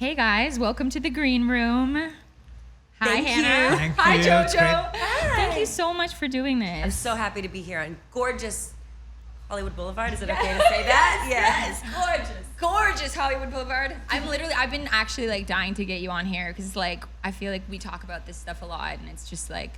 Hey guys, welcome to the green room. Hi, Thank Hannah. you. Hi, Thank you. JoJo. Hi. Thank you so much for doing this. I'm so happy to be here on gorgeous Hollywood Boulevard. Is it okay to say that? Yes, gorgeous Hollywood Boulevard. I've been actually like dying to get you on here because like I feel like we talk about this stuff a lot, and it's just like,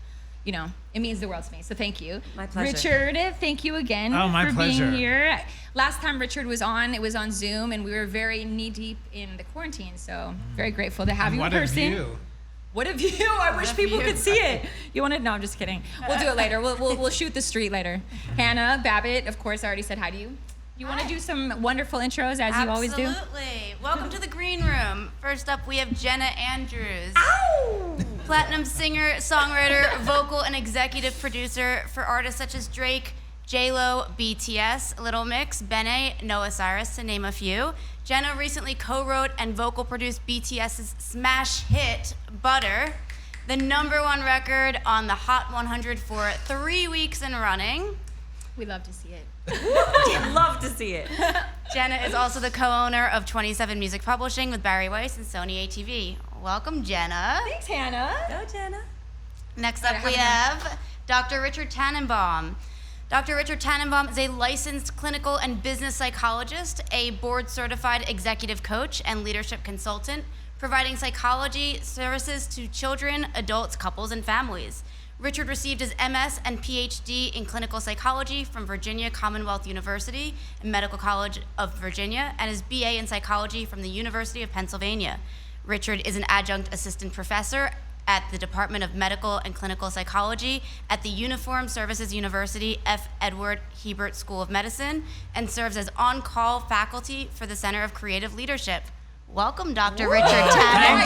you know, it means the world to me. So thank you. My pleasure. Richard, thank you again my for pleasure. being here. Last time Richard was on, it was on Zoom, and we were very knee deep in the quarantine. So very grateful to have you in What person. a view. What a view! I wish people could see it. You want to? No, I'm just kidding. We'll do it later. We'll shoot the street later. Hannah Babbitt, of course, I already said hi to you. You want to do some wonderful intros as you always do? Absolutely. Welcome to the green room. First up, we have Jenna Andrews. Ow! Platinum singer, songwriter, vocal, and executive producer for artists such as Drake, J-Lo, BTS, Little Mix, Bene, Noah Cyrus, to name a few. Jenna recently co-wrote and vocal produced BTS's smash hit, Butter, the #1 record on the Hot 100 for 3 weeks in running. We love to see it. Love to see it. Jenna is also the co-owner of 27 Music Publishing with Barry Weiss and Sony ATV. Welcome, Jenna. Thanks, Hannah. Go, Jenna. Next up, we have Dr. Richard Tanenbaum. Dr. Richard Tanenbaum is a licensed clinical and business psychologist, a board-certified executive coach, and leadership consultant, providing psychology services to children, adults, couples, and families. Richard received his MS and PhD in clinical psychology from Virginia Commonwealth University and Medical College of Virginia, and his BA in psychology from the University of Pennsylvania. Richard is an adjunct assistant professor at the Department of Medical and Clinical Psychology at the Uniformed Services University F. Edward Hebert School of Medicine, and serves as on-call faculty for the Center of Creative Leadership. Welcome, Dr. Richard Tanenbaum.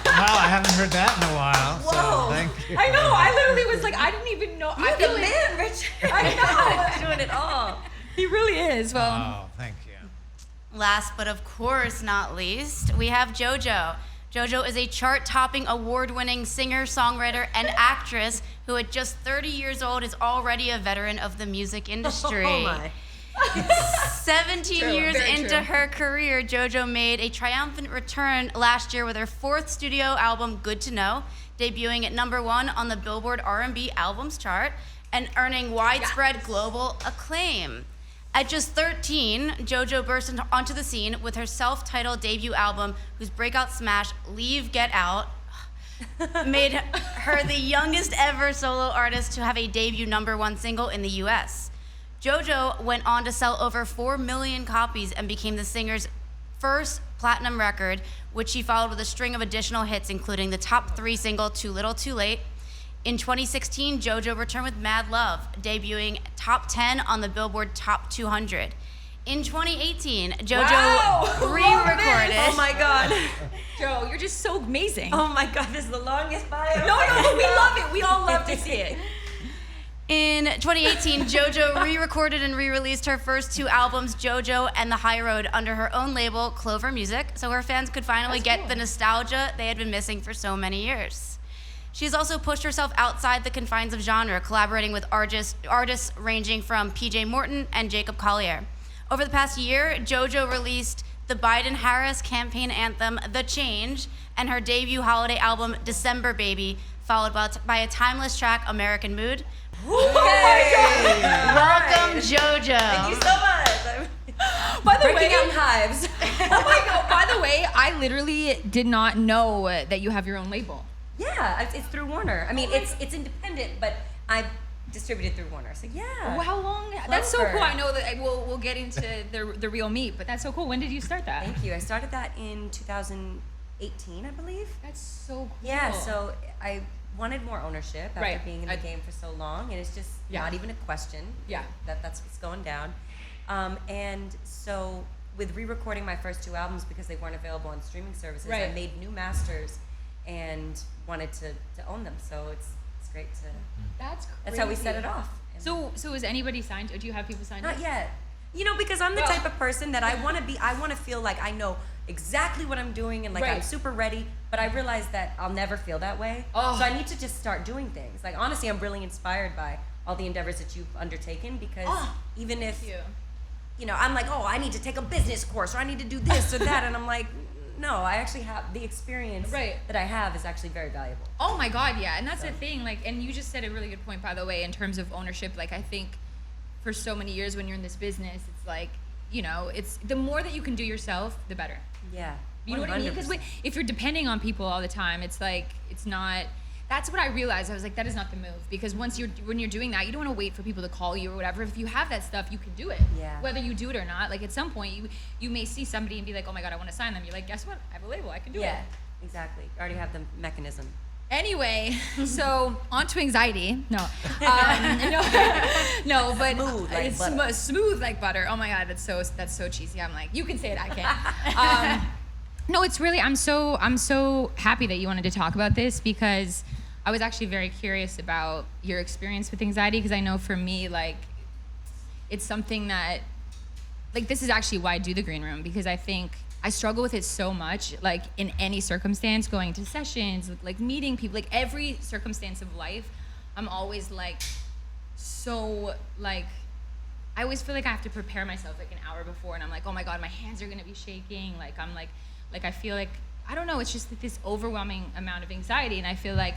Wow, I haven't heard that in a while. Whoa. So thank you. I know. I literally was like, I didn't even know. You're the man, Richard. I know. Doing it all. He really is. Well, Oh, thank you. Last but of course not least, we have JoJo. JoJo is a chart-topping, award-winning singer, songwriter, and actress who at just 30 years old is already a veteran of the music industry. Oh my. 17 True, years very into true. her career, JoJo made a triumphant return last year with her 4th studio album, Good to Know, debuting at #1 on the Billboard R&B Albums chart and earning widespread global acclaim. At just 13, JoJo burst onto the scene with her self-titled debut album, whose breakout smash, Leave, Get Out, made her the youngest ever solo artist to have a debut #1 single in the US. JoJo went on to sell over 4 million copies and became the singer's first platinum record, which she followed with a string of additional hits, including the top 3 single, Too Little Too Late. In 2016, JoJo returned with Mad Love, debuting top 10 on the Billboard Top 200. In 2018, JoJo re-recorded. Oh my God. Joe, you're just so amazing. Oh my God, this is the longest bio. No, but we love it. We all love to see it. In 2018, JoJo re-recorded and re-released her first 2 albums, JoJo and The High Road, under her own label, Clover Music, so her fans could finally get the nostalgia they had been missing for so many years. She's also pushed herself outside the confines of genre, collaborating with artists ranging from PJ Morton and Jacob Collier. Over the past year, JoJo released the Biden-Harris campaign anthem, The Change, and her debut holiday album, December Baby, followed by a timeless track, American Mood. Oh my God. Welcome, JoJo. Thank you so much. By the Breaking way, out in hives. oh my God. By the way, I literally did not know that you have your own label. Yeah, it's through Warner. I mean, it's independent, but I distributed through Warner. So yeah. Well, how long? That's so Clover. cool. I know that we'll get into the real meat, but that's so cool. When did you start that? Thank you. I started that in 2018, I believe. That's so cool. Yeah, so I wanted more ownership after Right. being in the game for so long, and it's just Yeah. not even a question. Yeah. That's what's going down. And so with re-recording my first 2 albums because they weren't available on streaming services, I Right. made new masters and wanted to own them. So it's great to. That's crazy. That's how we set it off. And So is anybody signed? Do you have people signed? not up? yet. You know, because I'm the Well- type of person that I want to feel like I know exactly what I'm doing and like I'm Right. super ready, but I realize that I'll never feel that way. Oh. So I need to just start doing things. Like honestly, I'm really inspired by all the endeavors that you've undertaken because even if Thank you. you know, I'm like, oh, I need to take a business course or I need to do this or that, and I'm like, no, I actually have the experience Right. that I have is actually very valuable. Oh my God, yeah. And that's the thing, like, and you just said a really good point, by the way, in terms of ownership. Like, I think for so many years when you're in this business, it's like, you know, it's the more that you can do yourself, the better. Yeah. You know what I mean? Because if you're depending on people all the time, it's like, it's not, that's what I realized. I was like, that is not the move. Because when you're doing that, you don't want to wait for people to call you or whatever. If you have that stuff, you can do it. Yeah. Whether you do it or not. Like, at some point, you may see somebody and be like, oh my God, I want to sign them. You're like, guess what? I have a label. I can do it. Yeah, exactly. I already have the mechanism. Anyway, so on to anxiety. No, no, but Smooth like it's butter. smooth like butter. Oh my God, that's so cheesy. I'm like, you can say it, I can't. No, it's really. I'm so happy that you wanted to talk about this because I was actually very curious about your experience with anxiety because I know for me, like, it's something that, like, this is actually why I do the green room because I think I struggle with it so much, like in any circumstance, going to sessions, like meeting people, like every circumstance of life, I'm always like, so like, I always feel like I have to prepare myself like an hour before and I'm like, oh my God, my hands are gonna be shaking. Like I'm like I feel like, I don't know, it's just like this overwhelming amount of anxiety. And I feel like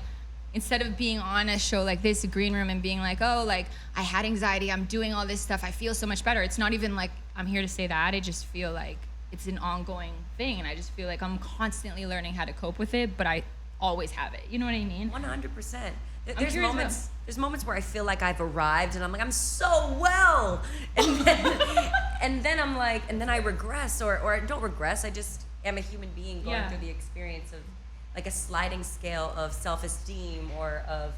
instead of being on a show like this, Green Room, and being like, oh, like I had anxiety, I'm doing all this stuff, I feel so much better. It's not even like I'm here to say that. I just feel like it's an ongoing thing, and I just feel like I'm constantly learning how to cope with it, but I always have it. You know what I mean? 100%. There's curious moments. There's moments where I feel like I've arrived, and I'm like, I'm so well, and then I'm like, and then I regress, or I don't regress. I just am a human being going through the experience of like a sliding scale of self-esteem or of.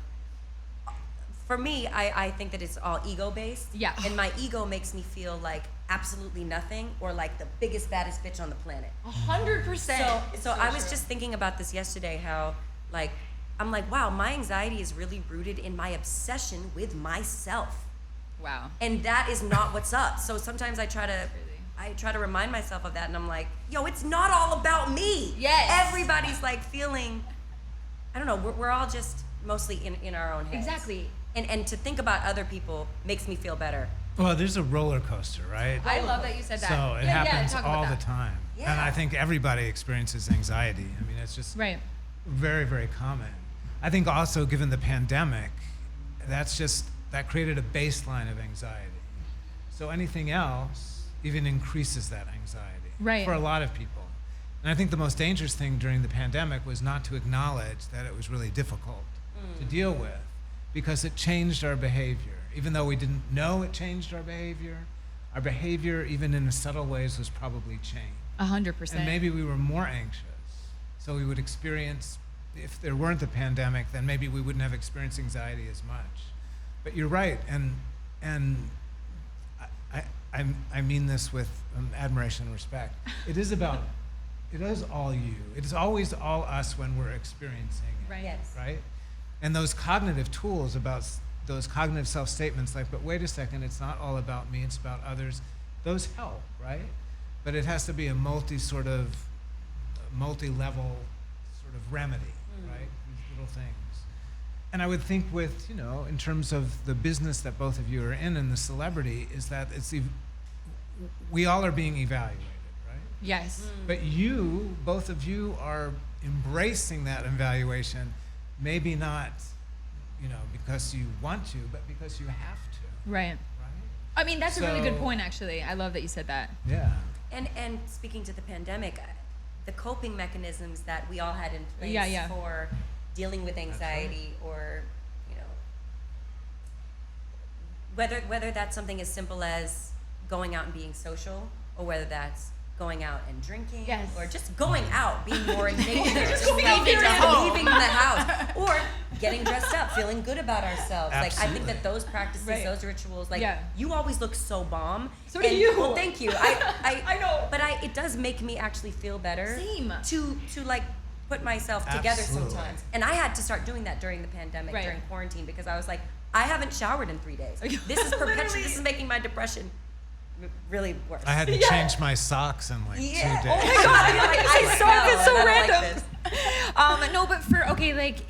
For me, I think that it's all ego-based. Yeah. And my ego makes me feel like absolutely nothing or like the biggest, baddest bitch on the planet. 100%. So I was just thinking about this yesterday, how like, I'm like, wow, my anxiety is really rooted in my obsession with myself. Wow. And that is not what's up. So sometimes I try to remind myself of that, and I'm like, yo, it's not all about me. Yes. Everybody's like feeling, I don't know, we're all just mostly in our own heads. Exactly. And to think about other people makes me feel better. Well, there's a roller coaster, right? I love that you said that. So it happens talk about all the that. time. Yeah. And I think everybody experiences anxiety. I mean, it's just Right. very, very common. I think also given the pandemic, that created a baseline of anxiety. So anything else even increases that anxiety Right. for a lot of people. And I think the most dangerous thing during the pandemic was not to acknowledge that it was really difficult to deal with, because it changed our behavior. Even though we didn't know it changed our behavior, even in subtle ways, was probably changed. 100%. And maybe we were more anxious. So we would experience, if there weren't the pandemic, then maybe we wouldn't have experienced anxiety as much. But you're right, and I mean this with admiration and respect. It is all you. It is always all us when we're experiencing it. Right. Yes. Right? And those cognitive tools about those cognitive self-statements like, but wait a second, it's not all about me, it's about others, those help, right? But it has to be a multi-level sort of remedy, right? These little things. And I would think with, in terms of the business that both of you are in and the celebrity, is that we all are being evaluated, right? Yes. But both of you are embracing that evaluation, maybe not, because you want to, but because you have to, Right. right? I mean, that's a really good So- point, actually. I love that you said that. Yeah. And speaking to the pandemic, the coping mechanisms that we all had in place for dealing with anxiety, or whether that's something as simple as going out and being social, or whether that's going out and drinking, Yes. or just going out, being more in nature, Just just leaving the home. leaving the house, or getting dressed up, feeling good about ourselves. Like, I think Absolutely. that those practices, Right. those rituals, like, Yeah. you always look so bomb. So do you. Well, thank you. I know. But it does make me actually feel better. Same. To like put myself together Absolutely. sometimes. And I had to start doing that during the pandemic, Right. during quarantine, because I was like, I haven't showered in 3 days. This is perpetual. Literally. This is making my depression really worse. I had to Yeah. change my socks in like 2 days. Oh my God! I'm like, I Sorry, smell, it's so and I don't random. Like this. No, but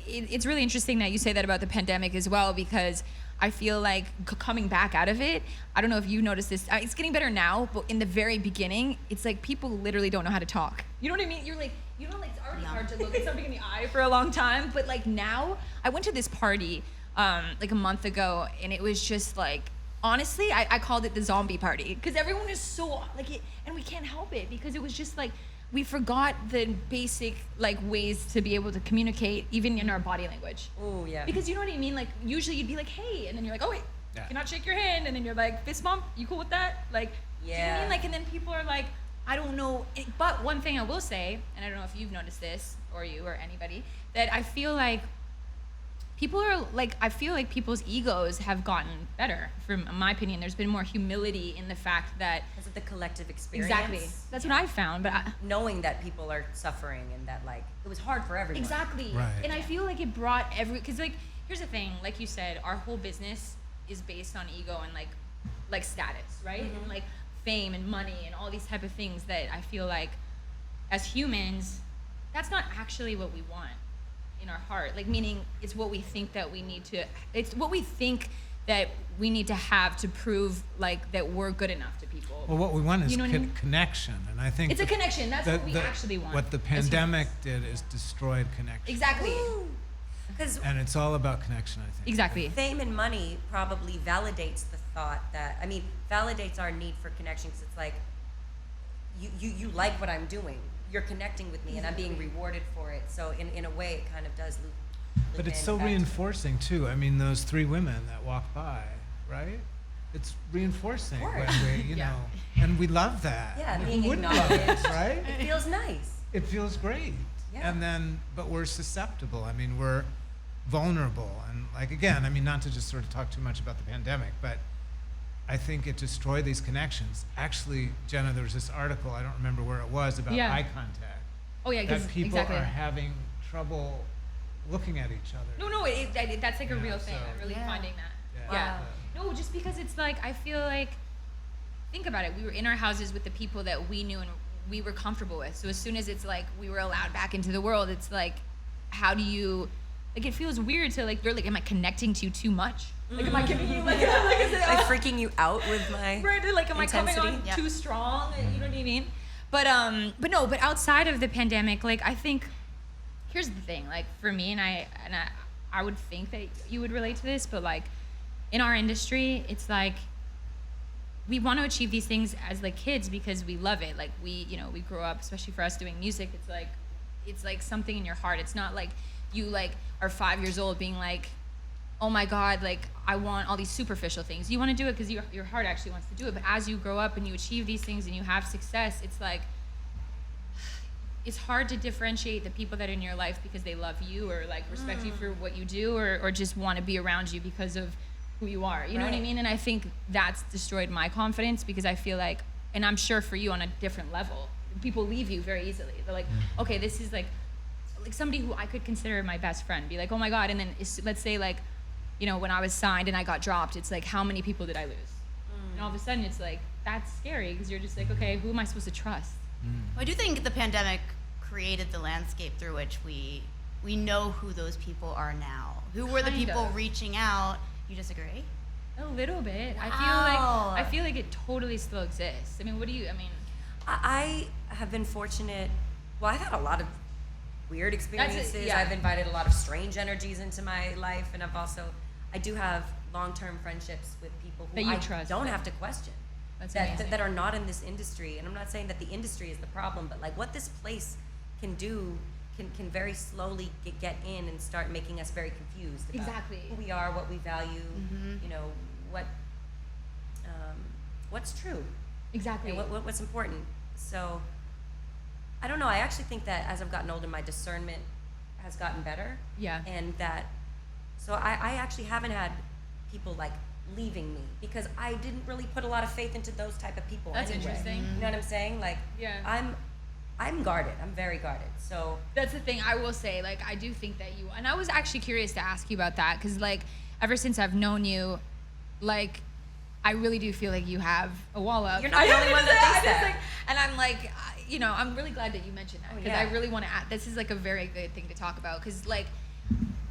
it's really interesting that you say that about the pandemic as well, because I feel like coming back out of it, I don't know if you noticed this. It's getting better now, but in the very beginning, it's like people literally don't know how to talk. You know what I mean? You're like, you know, like it's already hard to look at something in the eye for a long time, but like now, I went to this party like a month ago, and it was just like, honestly, I called it the zombie party because everyone is so like it, and we can't help it because it was just like we forgot the basic like ways to be able to communicate even in our body language. Oh yeah. Because you know what I mean? Like usually you'd be like, hey, and then you're like, oh wait, cannot shake your hand, and then you're like, fist bump, you cool with that? Like, do you know what I mean? Like, and then people are like, I don't know. But one thing I will say, and I don't know if you've noticed this or you or anybody, that I feel like people are like, I feel like people's egos have gotten better. From my opinion, there's been more humility in the fact that Because of the collective experience. exactly that's what I found. But knowing that people are suffering and that like it was hard for everyone. exactly, Right. and I feel like it brought because like here's the thing, like you said, our whole business is based on ego and like status, right? And like fame and money and all these type of things that I feel like as humans, that's not actually what we want in our heart. Like meaning it's what we think that we need to, it's what we think that we need to have to prove like that we're good enough to people. Well, what we want is You know what I mean? connection, and I think It's a connection. That's what we actually want. What the as pandemic humans. did is destroyed connection. Exactly. Because And it's all about connection, I think. Exactly. fame and money probably validates the thought that, I mean, validates our need for connection because it's like, you like what I'm doing. You're connecting with me and I'm being rewarded for it. So in a way, it kind of does loop But it's in so back to- reinforcing too. I mean, those three women that walked by, right? It's reinforcing when we, you Yeah. know, and we love that. Yeah, Who being wouldn't love it, acknowledged. right? It feels nice. It feels great. Yeah. And then, but we're susceptible. I mean, we're vulnerable. And like, again, I mean, not to just sort of talk too much about the pandemic, but I think it destroyed these connections. Actually, Jenna, there was this article, I don't remember where it was, about Yeah. eye contact. Oh yeah, because That people exactly. are having trouble looking at each other. No, that's like a Yeah, real thing. so- I'm really Yeah. finding that. Yeah. Yeah. No, just because it's like I feel like, think about it. We were in our houses with the people that we knew and we were comfortable with. So as soon as it's like we were allowed back into the world, it's like, how do you? Like it feels weird to like you're like, am I connecting to you too much? Like am I giving you like, is it, Like freaking you out with my right? Like am I coming on intensity? Yeah. too strong? You know what I mean? But outside of the pandemic, like I think here's the thing, like for me, and I would think that you would relate to this, but like in our industry, it's like we want to achieve these things as like kids because we love it. Like we grow up, especially for us doing music, it's like something in your heart. It's not like you like are 5 years old being like, oh my God, like I want all these superficial things. You want to do it because your heart actually wants to do it. But as you grow up and you achieve these things and you have success, it's like, it's hard to differentiate the people that are in your life because they love you or like respect you for what you do or just want to be around you because of who you are. You know what I Right. mean? And I think that's destroyed my confidence because I feel like, and I'm sure for you on a different level, people leave you very easily. They're like, okay, this is like somebody who I could consider my best friend. Be like, oh my God. And then let's say like, you know, when I was signed and I got dropped, it's like, how many people did I lose? And all of a sudden it's like, that's scary because you're just like, okay, who am I supposed to trust? I do think the pandemic created the landscape through which we know who those people are now. Who were the Kind people of. reaching out? You disagree? A little bit. Wow. I feel like it totally still exists. I mean, I have been fortunate. Well, I've had a lot of weird experiences. yeah. I've invited a lot of strange energies into my life, and I do have long-term friendships with people who That you I trust. don't have to question. That's that, amazing. that are not in this industry. And I'm not saying that the industry is the problem, but like what this place can do can very slowly get in and start making us very confused about Exactly. who we are, what we value, you know, what's true. exactly. You know, what's important. So I don't know. I actually think that as I've gotten older, my discernment has gotten better. Yeah. And that, so I actually haven't had people like leaving me because I didn't really put a lot of faith into those type of people. That's anyway. interesting. You know what I'm saying? Like, Yeah. I'm guarded. I'm very guarded. So That's the thing I will say. Like, I do think that you, and I was actually curious to ask you about that because, like, ever since I've known you, like, I really do feel like you have a wall up. You're not the only one that thinks that. And I'm like, you know, I'm really glad that you mentioned that because yeah. I really want to add. This is like a very good thing to talk about because, like,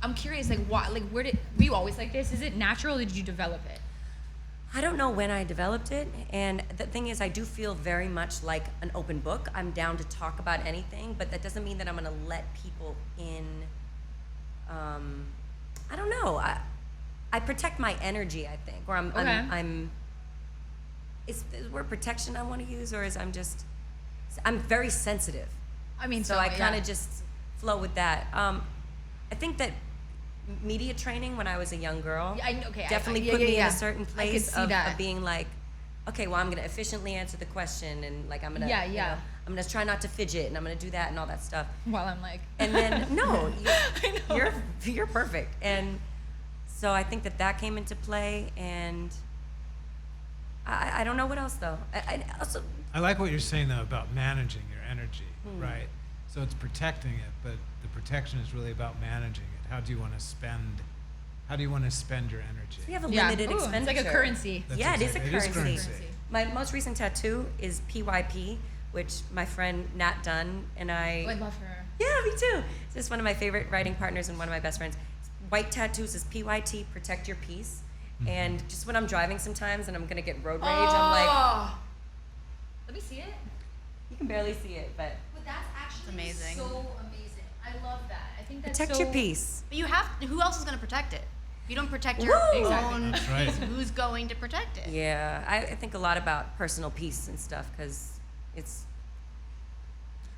I'm curious, like, why, like, were you always like this? Is it natural, or did you develop it? I don't know when I developed it, and the thing is, I do feel very much like an open book. I'm down to talk about anything, but that doesn't mean that I'm gonna let people in. I don't know. I protect my energy, I think, or I'm. Is the word protection I want to use, or is I'm very sensitive. I mean, so I kind of just flow with that. I think that media training when I was a young girl definitely put me in a certain place of being like, okay, well, I'm gonna efficiently answer the question, and like I'm gonna you know, I'm gonna try not to fidget, and I'm gonna do that and all that stuff. While I'm like, and then you're perfect, and so I think that came into play, and I don't know what else though. I like what you're saying though about managing your energy, right? So it's protecting it, but the protection is really about managing it. How do you want to spend your energy? We have a limited expenditure. It's like a currency. It is a currency. My most recent tattoo is PYP, which my friend Nat Dunn and I. Oh, I love her. Yeah, me too. It's just one of my favorite writing partners and one of my best friends. White tattoos is PYT, protect your peace. And just when I'm driving sometimes and I'm gonna get road rage, I'm like, let me see it. You can barely see it, but that's actually amazing. so amazing. I love that. I think that's protect your peace. But who else is going to protect it? If you don't protect your own peace, who's going to protect it? Yeah, I think a lot about personal peace and stuff, because it's.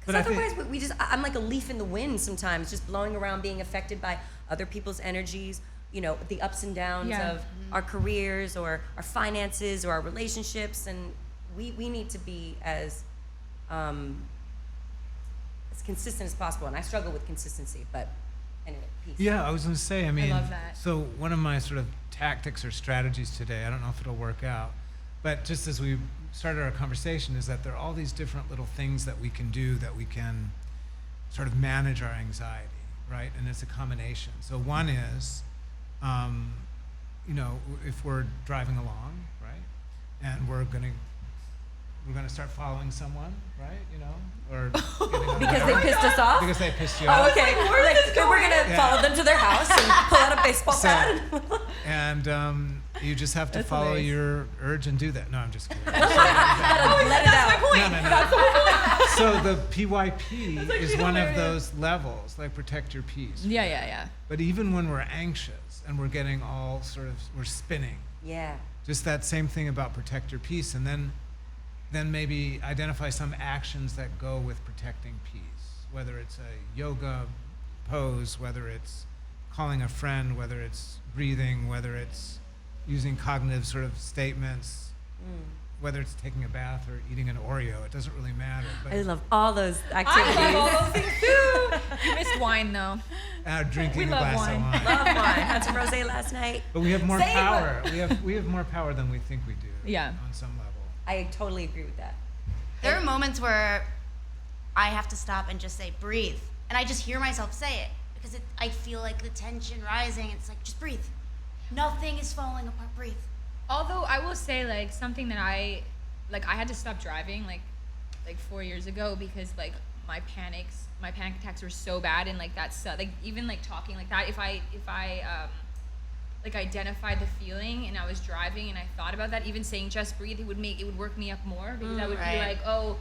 But otherwise, I'm like a leaf in the wind sometimes, just blowing around, being affected by other people's energies, you know, the ups and downs of our careers or our finances or our relationships, and we need to be as consistent as possible, and I struggle with consistency, but anyway, peace. Yeah, I was going to say, I mean, love that. So one of my sort of tactics or strategies today, I don't know if it'll work out, but just as we started our conversation, is that there are all these different little things that we can do that we can sort of manage our anxiety, right? And it's a combination. So one is, you know, if we're driving along, right, and we're gonna start following someone, right? You know, or because they pissed us off. Because they pissed you off. Okay, we're gonna follow them to their house and pull out a baseball bat. And you just have to follow your urge and do that. No, I'm just kidding. Let it out. No. So the PYP is one of those levels, like protect your peace. Yeah. But even when we're anxious and we're getting all we're spinning. Yeah. Just that same thing about protect your peace, and then maybe identify some actions that go with protecting peace, whether it's a yoga pose, whether it's calling a friend, whether it's breathing, whether it's using cognitive sort of statements, whether it's taking a bath or eating an Oreo. It doesn't really matter. But I love all those activities. I love all those things too. You missed wine though. Drinking a glass of wine. Love wine. Had some rosé last night. But we have more power. We have more power than we think we do. Yeah. On some level. I totally agree with that. There are moments where I have to stop and just say, breathe. And I just hear myself say it because I feel like the tension rising. It's like, just breathe. Nothing is falling apart. Breathe. Although I will say, like, something that I had to stop driving like 4 years ago because like my panic attacks were so bad, and like that's like even like talking like that, if I like identified the feeling and I was driving and I thought about that, even saying just breathe, it would work me up more, because I would be like, oh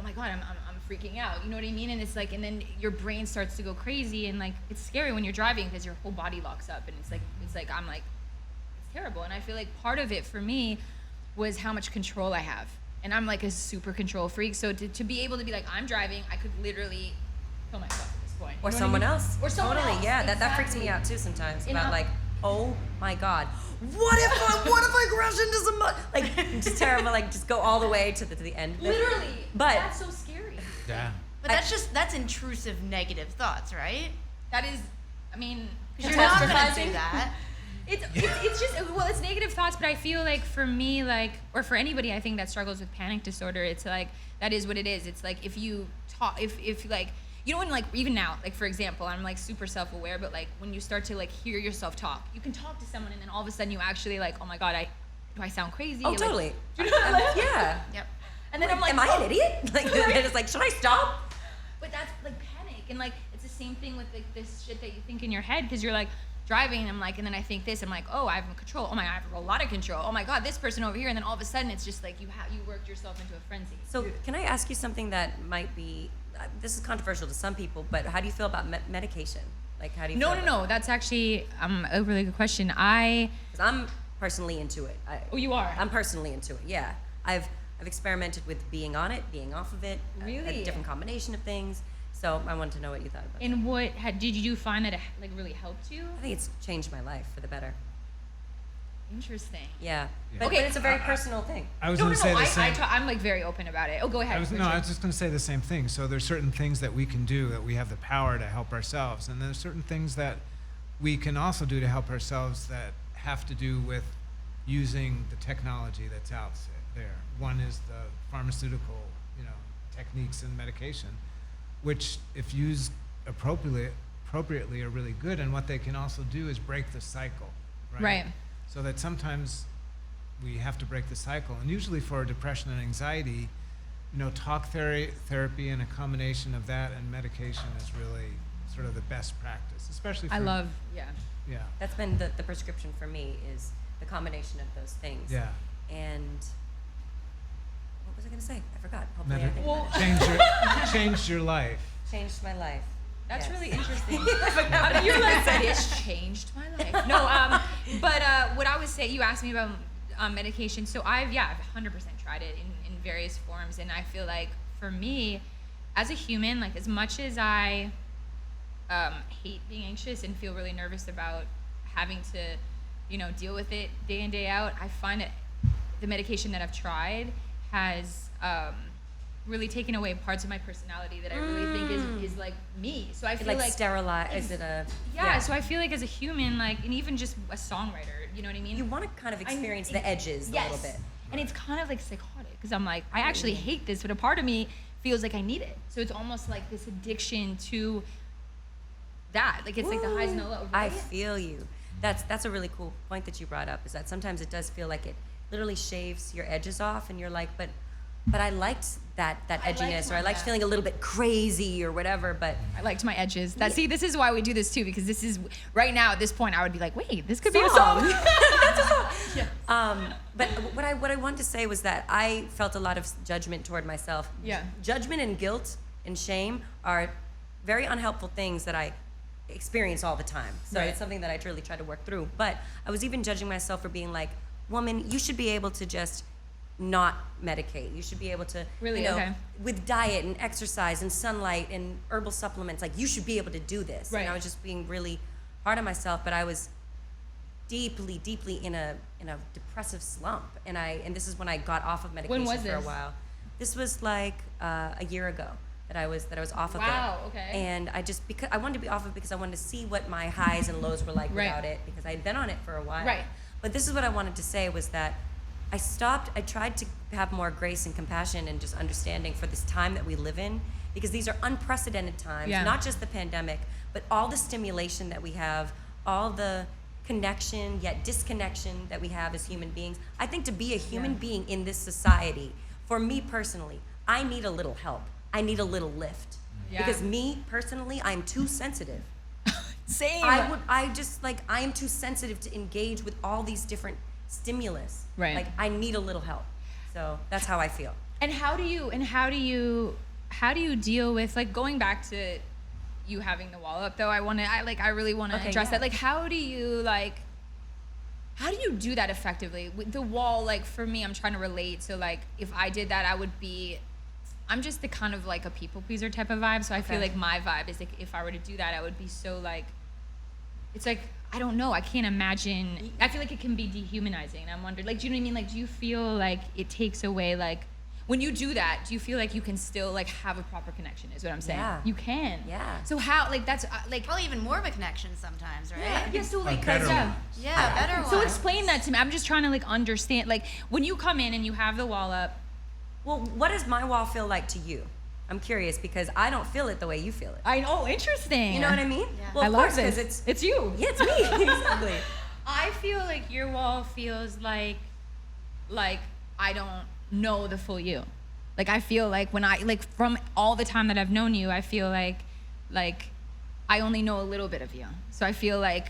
my god, I'm freaking out, you know what I mean? And it's like, and then your brain starts to go crazy, and like it's scary when you're driving because your whole body locks up, and it's like I'm like, it's terrible. And I feel like part of it for me was how much control I have, and I'm like a super control freak, so to be able to be like, I'm driving, I could literally kill myself at this point, or someone else. Or someone else. Yeah, exactly. that freaks me out too sometimes, about like, oh my god, what if I crash into some like, just terrible, like just go all the way to the end of it. Literally. But that's so scary. Yeah. But that's intrusive negative thoughts, right? That is, I mean, because you're not gonna do that. It's just, well, it's negative thoughts, but I feel like for me, like, or for anybody I think that struggles with panic disorder, it's like, that is what it is. It's like, if you talk, if like, you know, when like, even now, like for example, I'm like super self-aware, but like when you start to like hear yourself talk, you can talk to someone and then all of a sudden you actually like, oh my god, do I sound crazy? Oh, like, totally. Do you know what I mean? Yeah. Yep. And then I'm like, am I an idiot? Like, it's like, should I stop? But that's like panic, and like it's the same thing with like this shit that you think in your head, because you're like driving and I'm like, and then I think this, I'm like, oh, I have control. Oh my God, I have a lot of control. Oh my God, this person over here. And then all of a sudden it's just like you worked yourself into a frenzy. So can I ask you something that might be, this is controversial to some people, but how do you feel about medication? Like, how do you feel about No. That's actually a really good question. Because I'm personally into it. Oh, you are? I'm personally into it, yeah. I've experimented with being on it, being off of it, Really? a different combination of things. So I wanted to know what you thought about it. And what did you find that it like really helped you? I think it's changed my life for the better. Interesting. Yeah. Yeah. But, Okay, but it's a very personal thing. I was going to say the same. I'm like very open about it. Oh, go ahead. I was just going to say the same thing. So there's certain things that we can do that we have the power to help ourselves, and there's certain things that we can also do to help ourselves that have to do with using the technology that's out there. One is the pharmaceutical, techniques and medication, which, if used appropriately, are really good. And what they can also do is break the cycle, right? Right. So that sometimes we have to break the cycle. And usually for depression and anxiety, talk therapy and a combination of that and medication is really sort of the best practice, especially for... Yeah. That's been the prescription for me, is the combination of those things. Yeah. And what was I going to say? I forgot. Hopefully I think about it. Changed your life. Changed my life. That's Yes. really interesting. You're like, it's changed my life. No, but what I would say, you asked me about medication. So I've 100% tried it in various forms, and I feel like for me, as a human, like as much as I hate being anxious and feel really nervous about having to, deal with it day in, day out, I find that the medication that I've tried has really taken away parts of my personality that I really think is like me. So I feel like sterilize. Is it a... Yeah, so I feel like as a human, like, and even just a songwriter, you know what I mean? You want to kind of experience the edges a little bit. And it's kind of like psychotic, because I'm like, I actually hate this, but a part of me feels like I need it. So it's almost like this addiction to that. Like, it's like the highs and the lows. I feel you. That's a really cool point that you brought up, is that sometimes it does feel like it literally shaves your edges off, and you're like, but I liked that edginess, or I liked feeling a little bit crazy or whatever, but... I liked my edges. See, this is why we do this too, because this is, right now at this point, I would be like, wait, this could be a song. That's a song. Yeah. But what I wanted to say was that I felt a lot of judgment toward myself. Yeah. Judgment and guilt and shame are very unhelpful things that I experience all the time. So Right. it's something that I really try to work through. But I was even judging myself for being like, woman, you should be able to just not medicate. You should be able to, Really? Okay. with diet and exercise and sunlight and herbal supplements, like, you should be able to do this. Right. And I was just being really hard on myself, but I was deeply in a depressive slump, and this is when I got off of medication was for a this? while. This was like a year ago that I was off of it. Wow, okay. And because I wanted to be off of it, because I wanted to see what my highs and lows were like Right. without it, because I had been on it for a while. Right. But this is what I wanted to say, was that I tried to have more grace and compassion and just understanding for this time that we live in, because these are unprecedented times, Yeah. not just the pandemic, but all the stimulation that we have, all the connection yet disconnection that we have as human beings. I think to be a human being in this society, for me personally, I need a little help. I need a little lift. Yeah. Because me personally, I'm too sensitive. Same. I am too sensitive to engage with all these different stimulus. Right. Like, I need a little help. So that's how I feel. And how do you deal with, like, going back to you having the wall up though? I really want to address that. Like, how do you do that effectively with the wall? Like, for me, I'm trying to relate. So like, if I did that, I'm just the kind of like a people pleaser type of vibe. So I feel like my vibe is like, if I were to do that, I would be so like, it's like, I don't know. I can't imagine. I feel like it can be dehumanizing. And I'm wondering, like, do you know what I mean? Like, do you feel like it takes away, like, when you do that, do you feel like you can still like have a proper connection? Is what I'm saying. Yeah. You can. Yeah. So how, like, that's like, Probably even more of a connection sometimes, right? yeah. So like, better yeah. ones. Yeah, better So ones. explain that to me. I'm just trying to like understand. Like, when you come in and you have the wall up. Well, what does my wall feel like to you? I'm curious, because I don't feel it the way you feel it. I know. Interesting. You know what I mean? Yeah. Well, I of love course, this. because It's you. yeah, it's me. Exactly. I feel like your wall feels like I don't know the full you. Like, I feel like when from all the time that I've known you, I feel like I only know a little bit of you. So I feel like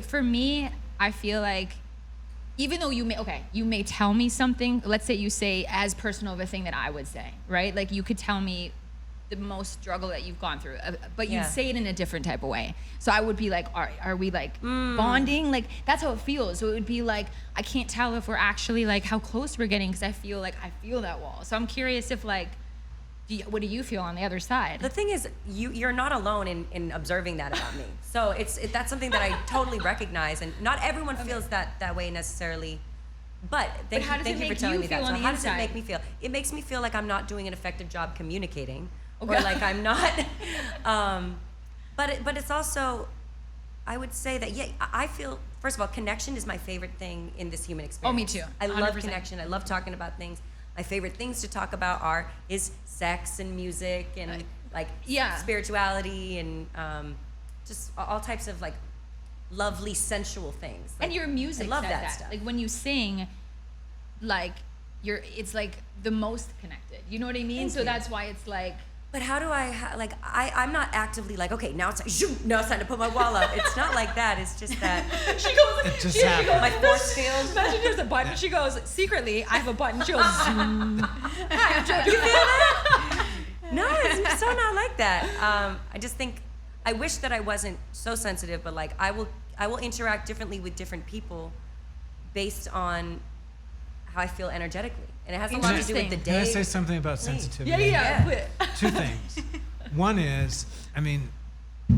for me, I feel like even though you may tell me something, let's say you say as personal of a thing that I would say, right? Like you could tell me the most struggle that you've gone through, but you'd say it in a different type of way. So I would be like, are we like bonding? Like that's how it feels. So it would be like, I can't tell if we're actually like how close we're getting because I feel that wall. So I'm curious if like, what do you feel on the other side? The thing is, you're not alone in observing that about me. So that's something that I totally recognize, and not everyone feels that way necessarily. But thank you for telling me that. So how does it make me feel? It makes me feel like I'm not doing an effective job communicating, or like I'm not. But it's also, I would say that I feel, first of all, connection is my favorite thing in this human experience. Oh, me too. 100%. I love connection. I love talking about things. My favorite things to talk about is sex and music and spirituality and just all types of like lovely sensual things. Like, and your music, I love that stuff. Like when you sing, like it's like the most connected. You know what I mean? So that's why it's like. But how do I'm not actively like, okay, now it's time to put my wall up. It's not like that. It's just that. She goes, it just happened. My force field. Imagine there's a button. She goes, secretly, I have a button. She goes, zoom. Hi, I'm JoJo. You feel that? No, it's so not like that. I just think, I wish that I wasn't so sensitive, but like I will interact differently with different people based on how I feel energetically. And it has a lot to do with the day. Can I say something about sensitivity? Yeah. Two things. One is,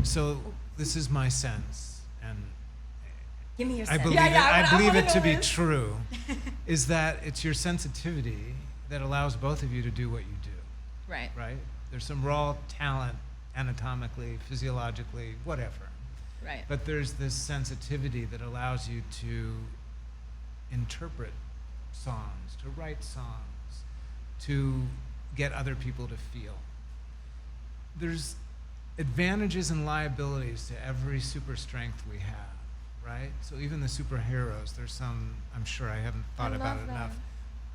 so this is my sense, and give me your I sense. believe it to be true, is that it's your sensitivity that allows both of you to do what you do. Right. Right? There's some raw talent, anatomically, physiologically, whatever. Right. But there's this sensitivity that allows you to interpret songs, to write songs, to get other people to feel. There's advantages and liabilities to every super strength we have, right? So even the superheroes, there's some, I'm sure I haven't thought about it enough,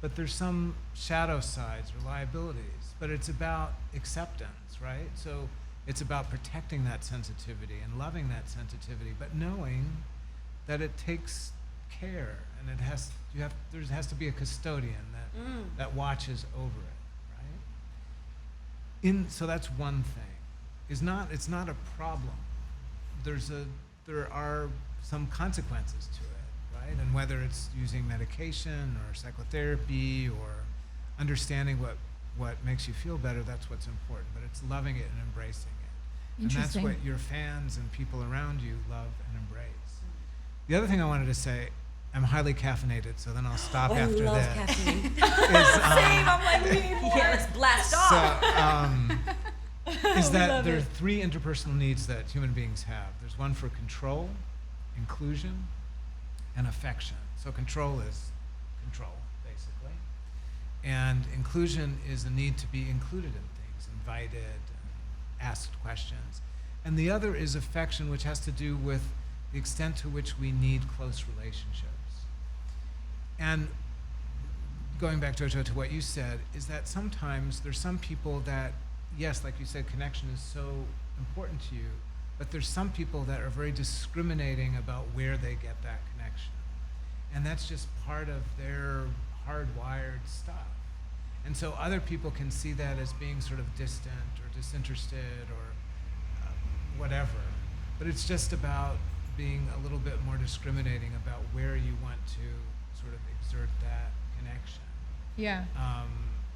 but there's some shadow sides or liabilities, but it's about acceptance, right? So it's about protecting that sensitivity and loving that sensitivity, but knowing that it takes care, and there has to be a custodian that watches over it, right? So that's one thing. It's not a problem. There are some consequences to it, right? And whether it's using medication or psychotherapy or understanding what makes you feel better, that's what's important. But it's loving it and embracing it. And that's what your fans and people around you love and embrace. The other thing I wanted to say, I'm highly caffeinated, so then I'll stop after I love that. caffeine. Same, I'm like, we need more. Yeah, let's blast off. Is that there are three interpersonal needs that human beings have. There's one for control, inclusion, and affection. So control is control, basically. And inclusion is a need to be included in things, invited, asked questions. And the other is affection, which has to do with the extent to which we need close relationships. And going back, JoJo, to what you said, is that sometimes there's some people that, yes, like you said, connection is so important to you, but there's some people that are very discriminating about where they get that connection. And that's just part of their hardwired stuff. And so other people can see that as being sort of distant or disinterested or whatever. But it's just about being a little bit more discriminating about where you want to sort of exert that connection. Yeah.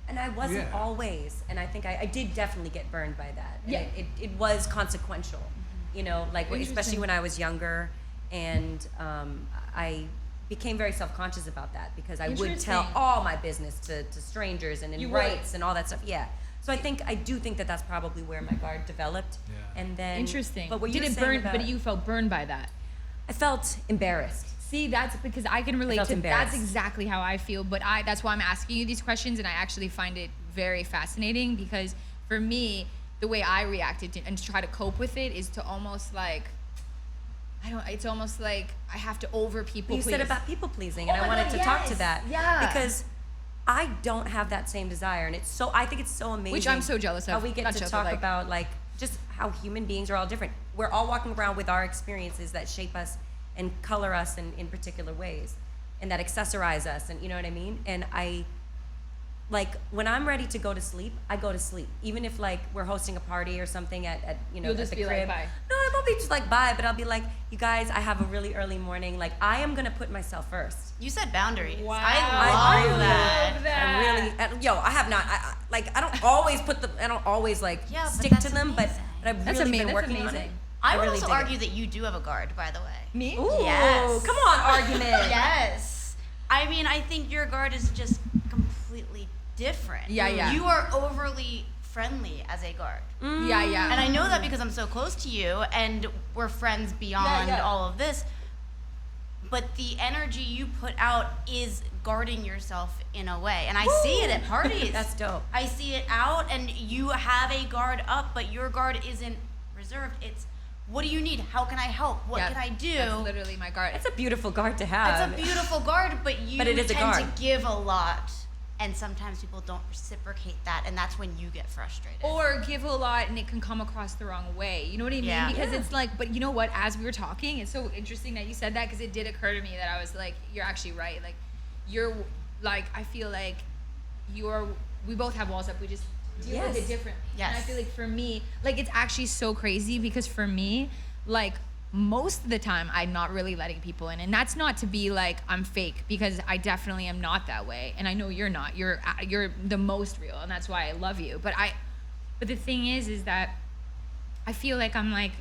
And I wasn't always, and I think I did definitely get burned by that. And Yeah. It was consequential, you know, like especially when I was younger, and I became very self-conscious about that because I would tell all my business to strangers and in rights and all that stuff. Yeah. So I do think that that's probably where my guard developed. Yeah. And then Interesting. But what Did you it burn? But you felt burned by that. I felt embarrassed. See, that's because I can relate felt to. embarrassed. That's exactly how I feel. But that's why I'm asking you these questions, and I actually find it very fascinating because for me, the way I reacted to, and to try to cope with it is to almost like. It's almost like I have to over people. You please. said about people pleasing, and I wanted to talk to that. Yeah. Because I don't have that same desire, and I think it's so amazing. Which I'm so jealous of. How we get Not to jealous, talk but, like, about like just how human beings are all different. We're all walking around with our experiences that shape us and color us in particular ways, and that accessorize us, and you know what I mean? And like when I'm ready to go to sleep, I go to sleep. Even if like we're hosting a party or something at You'll at just the be crib. like, bye. No, I won't be just like bye, but I'll be like, you guys, I have a really early morning. Like I am gonna put myself first. You said boundaries. Wow. I love that. I really, I have not. I don't always I don't always like Yeah, but stick that's to them, but I've That's really been that's working on it. amazing. I would really also dig it. argue that you do have a guard, by the way. Me? Ooh, Yes. come on, argument. Yes. I mean, I think your guard is just completely different. Yeah. You are overly friendly as a guard. Yeah. And I know that because I'm so close to you and we're friends beyond Yeah. all of this. But the energy you put out is guarding yourself in a way. And I see it at parties. That's dope. I see it out, and you have a guard up, but your guard isn't reserved. It's, what do you need? How can I help? What can I do? That's literally my guard. It's a beautiful guard to have. It's a beautiful guard, but you But it is a tend guard. to give a lot. And sometimes people don't reciprocate that, and that's when you get frustrated. Or give a lot and it can come across the wrong way. You know what I mean? Yeah. Because Yeah. it's like, but you know what? As we were talking, it's so interesting that you said that because it did occur to me that I was like, you're actually right. Like, you're like, I feel like we both have walls up. We just deal with Yes. it differently. Yes. And I feel like for me, like, it's actually so crazy because for me, like, most of the time I'm not really letting people in, and that's not to be like I'm fake, because I definitely am not that way, and I know you're not. You're the most real, and that's why I love you. But the thing is that I feel like I'm like,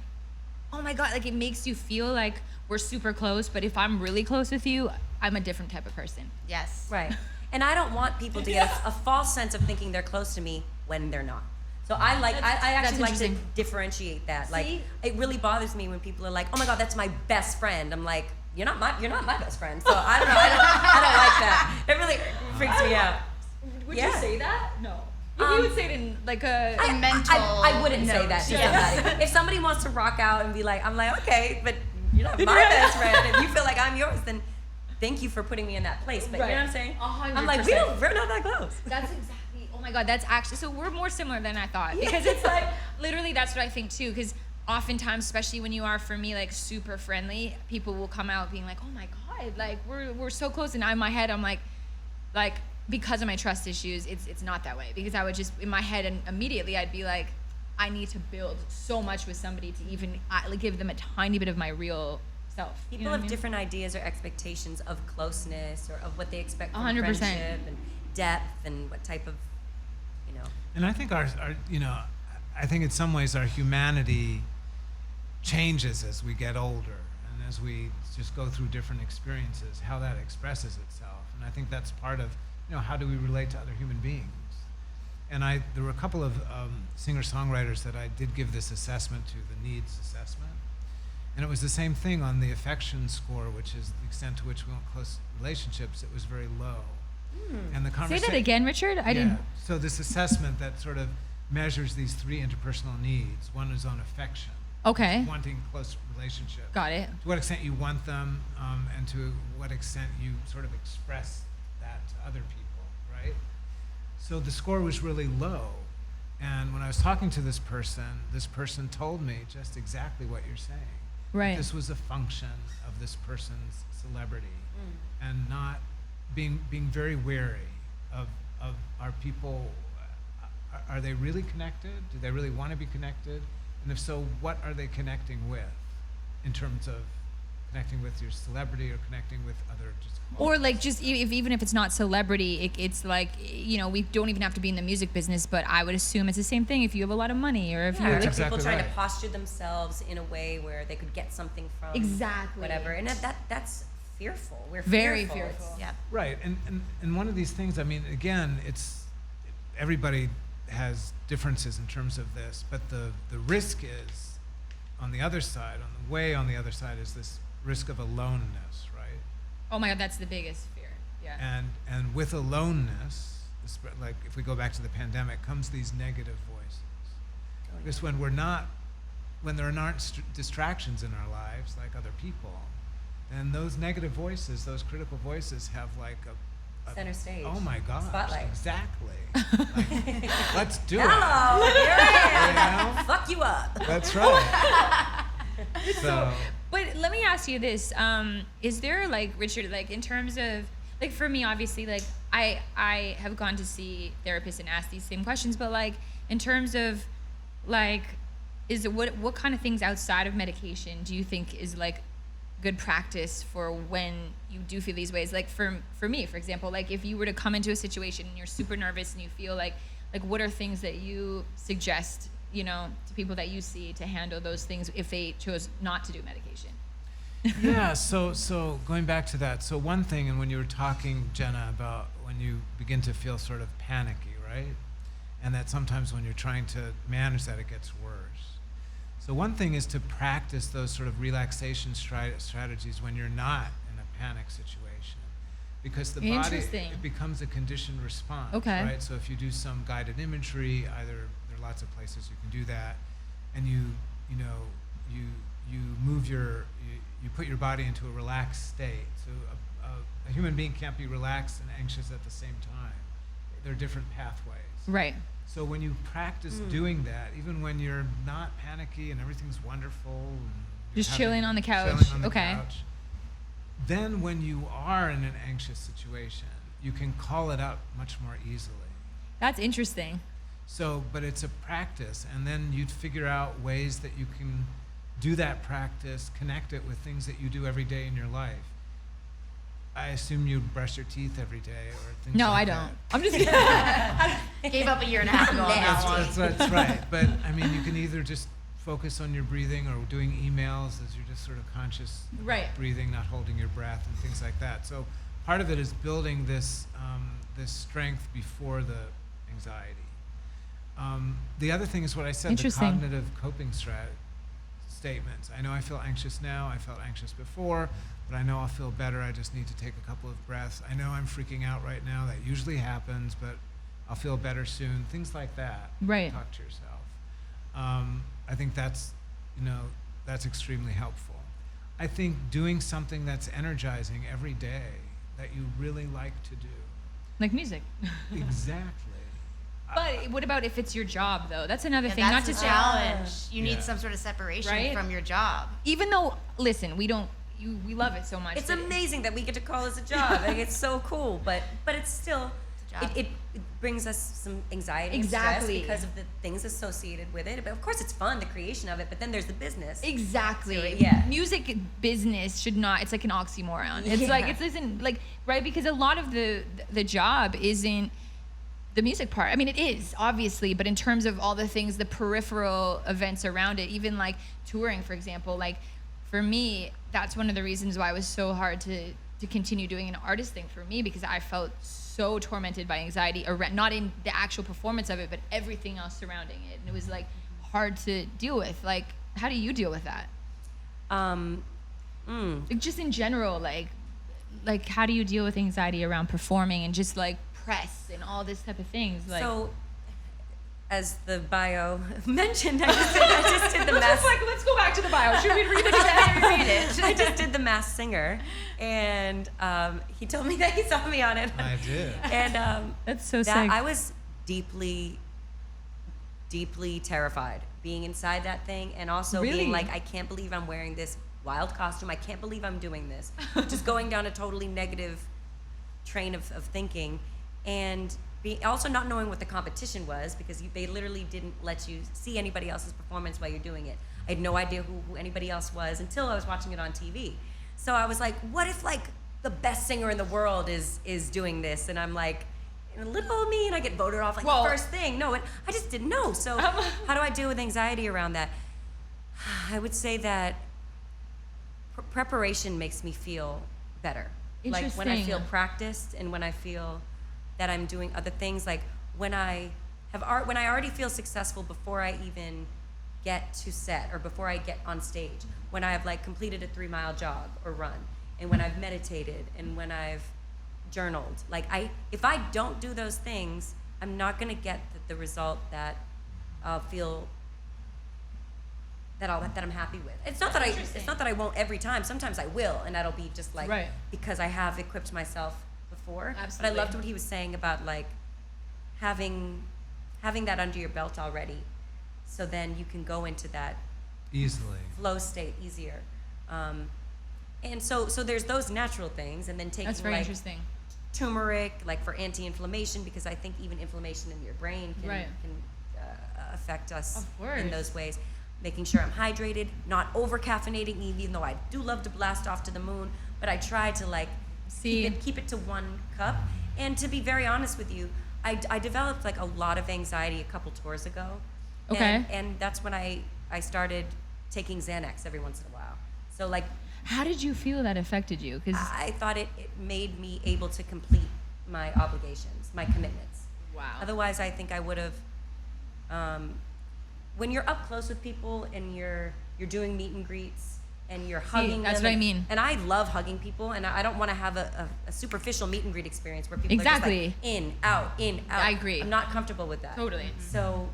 oh my god, like it makes you feel like we're super close, but if I'm really close with you, I'm a different type of person. Yes. Right. And I don't want people to get a false sense of thinking they're close to me when they're not. So I actually like to interesting. differentiate that. Like See? it really bothers me when people are like, "Oh my god, that's my best friend." I'm like, "You're not my best friend." So I don't know. I don't like that. It really freaks me out. Would Yeah. you say that? No. You would say it in like a I wouldn't say that to somebody. If somebody wants to rock out and be like, I'm like, okay, but you're not my best friend. If you feel like I'm yours, then thank you for putting me in that place. But you know what I'm saying? 100%. I'm like, we're not that close. That's exactly. Oh my god, that's actually so we're more similar than I thought, because it's like literally that's what I think too. Because oftentimes, especially when you are, for me, like super friendly, people will come out being like, oh my god, like we're so close, and in my head I'm like because of my trust issues, it's not that way, because I would just in my head and immediately I'd be like, I need to build so much with somebody to even like give them a tiny bit of my real self. People You know what have I mean? different ideas or expectations of closeness or of what they expect from 100%. friendship and depth and what type of, you know. And I think our I think in some ways our humanity changes as we get older and as we just go through different experiences, how that expresses itself. And I think that's part of, how do we relate to other human beings? And there were a couple of singer-songwriters that I did give this assessment to, the needs assessment. And it was the same thing on the affection score, which is the extent to which we want close relationships. It was very low. And the Say conversation. that again, Richard. I didn't. So this assessment that sort of measures these three interpersonal needs. One is on affection, Okay, wanting close relationships. got it. To what extent you want them, and to what extent you sort of express that to other people, right? So the score was really low. And when I was talking to this person told me just exactly what you're saying. Right. This was a function of this person's celebrity, and not being very wary of are people, are they really connected? Do they really want to be connected? And if so, what are they connecting with in terms of connecting with your celebrity or connecting with other just Or like just even if it's not celebrity, it's like, we don't even have to be in the music business, but I would assume it's the same thing if you have a lot of money or if Yeah, you're like exactly people trying right. to posture themselves in a way where they could get something from Exactly. whatever. And that's fearful. We're Very fearful. fearful. Yeah. Right, and one of these things, I mean, again, everybody has differences in terms of this, but the risk is on the other side, on the other side is this risk of aloneness, right? Oh my God, that's the biggest fear. Yeah. And with aloneness, like if we go back to the pandemic, comes these negative voices. Because when there aren't distractions in our lives, like other people, then those negative voices, those critical voices have like Center stage. Oh my gosh. Spotlight. Exactly. Like, let's do it. Hello, here I am. You know? Fuck you up. That's right. So, But let me ask you this: is there like, Richard, like in terms of like, for me, obviously, like I have gone to see therapists and asked these same questions, but like in terms of like, is it what kind of things outside of medication do you think is like good practice for when you do feel these ways? Like for me, for example, like if you were to come into a situation and you're super nervous and you feel like what are things that you suggest, you know, to people that you see to handle those things if they chose not to do medication? yeah, so going back to that, so one thing, and when you were talking, Jenna, about when you begin to feel sort of panicky, right? And that sometimes when you're trying to manage that, it gets worse. So one thing is to practice those sort of relaxation strategies when you're not in a panic situation, because the body, Interesting. it becomes a conditioned response, Okay. right? So if you do some guided imagery, either there are lots of places you can do that, and you move you put your body into a relaxed state. So a human being can't be relaxed and anxious at the same time. There are different pathways. Right. So when you practice doing that, even when you're not panicky and everything's wonderful, and you're Just chilling on the couch. chilling on the Okay. couch, then when you are in an anxious situation, you can call it up much more easily. That's interesting. So, but it's a practice, and then you'd figure out ways that you can do that practice, connect it with things that you do every day in your life. I assume you brush your teeth every day or things No, like I that. don't. I'm just kidding. Gave up a year and a half ago on that one. That's right. But I mean, you can either just focus on your breathing or doing emails as you're just sort of conscious Right. breathing, not holding your breath and things like that. So part of it is building this strength before the anxiety. The other thing is what I said, the Interesting. cognitive coping statements. I know I feel anxious now. I felt anxious before, but I know I'll feel better. I just need to take a couple of breaths. I know I'm freaking out right now. That usually happens, but I'll feel better soon. Things like that. Right. Talk to yourself. I think that's extremely helpful. I think doing something that's energizing every day that you really like to do. Like music. Exactly. But what about if it's your job, though? That's another Yeah, thing. that's Not the to say, challenge. You Yeah. need some sort of separation Right? from your job. even though, listen, we love it so much. It's that amazing that we get to call this a job. Like, it's so cool, but it's still, It's a job. it brings us some anxiety Exactly. and stress because of the things associated with it. But of course, it's fun, the creation of it. But then there's the business. Exactly. So, yeah. Music business should not. It's like an oxymoron. It's like Yeah. it isn't like right because a lot of the job isn't the music part. I mean, it is obviously, but in terms of all the things, the peripheral events around it, even like touring, for example, like for me, that's one of the reasons why it was so hard to continue doing an artist thing for me, because I felt so tormented by anxiety around, not in the actual performance of it, but everything else surrounding it, and it was like hard to deal with. Like, how do you deal with that? Like, just in general, like how do you deal with anxiety around performing and just like press and all this type of things? Like, So, as the bio mentioned, I just did the mass. let's go back to the bio. Should we read it? I just did the Masked Singer, and he told me that he saw me on it. I did. And That's so that sick. I was deeply, deeply terrified being inside that thing, and also Really? being like, I can't believe I'm wearing this wild costume. I can't believe I'm doing this. Just going down a totally negative train of thinking, and also not knowing what the competition was, because they literally didn't let you see anybody else's performance while you're doing it. I had no idea who anybody else was until I was watching it on TV. So I was like, what if like the best singer in the world is doing this, and I'm like, little old me, and I get voted off like Well- the first thing. No, I just didn't know. So how do I deal with anxiety around that? I would say that preparation makes me feel better. Like when I feel Interesting. practiced, and when I feel that I'm doing other things, like when I already feel successful before I even get to set, or before I get on stage, when I have like completed a 3-mile jog or run, and when I've meditated, and when I've journaled, like if I don't do those things, I'm not gonna get the result that I'll feel that I'm happy with. It's not that I won't every time. Sometimes I will, and that'll be just like Right. because I have equipped myself before. Absolutely. But I loved what he was saying about like having that under your belt already, so then you can go into that Easily. flow state easier. And so there's those natural things, and then taking That's very like interesting. turmeric, like for anti-inflammation, because I think even inflammation in your brain can, Right. affect us Of course. in those ways. Making sure I'm hydrated, not over caffeinating, even though I do love to blast off to the moon, but I try to like keep it to 1 cup. And to be very honest with you, I developed like a lot of anxiety a couple tours ago. Okay. And that's when I started taking Xanax every once in a while. So like How did you feel that affected you? Because I thought it made me able to complete my obligations, my commitments. wow. Otherwise, I think I would have. When you're up close with people and you're doing meet and greets and you're hugging that's them, what I mean. And I love hugging people, and I don't want to have a superficial meet and greet experience where people are Exactly. just like in, out, in, out. I agree. I'm not comfortable with that. Totally. So,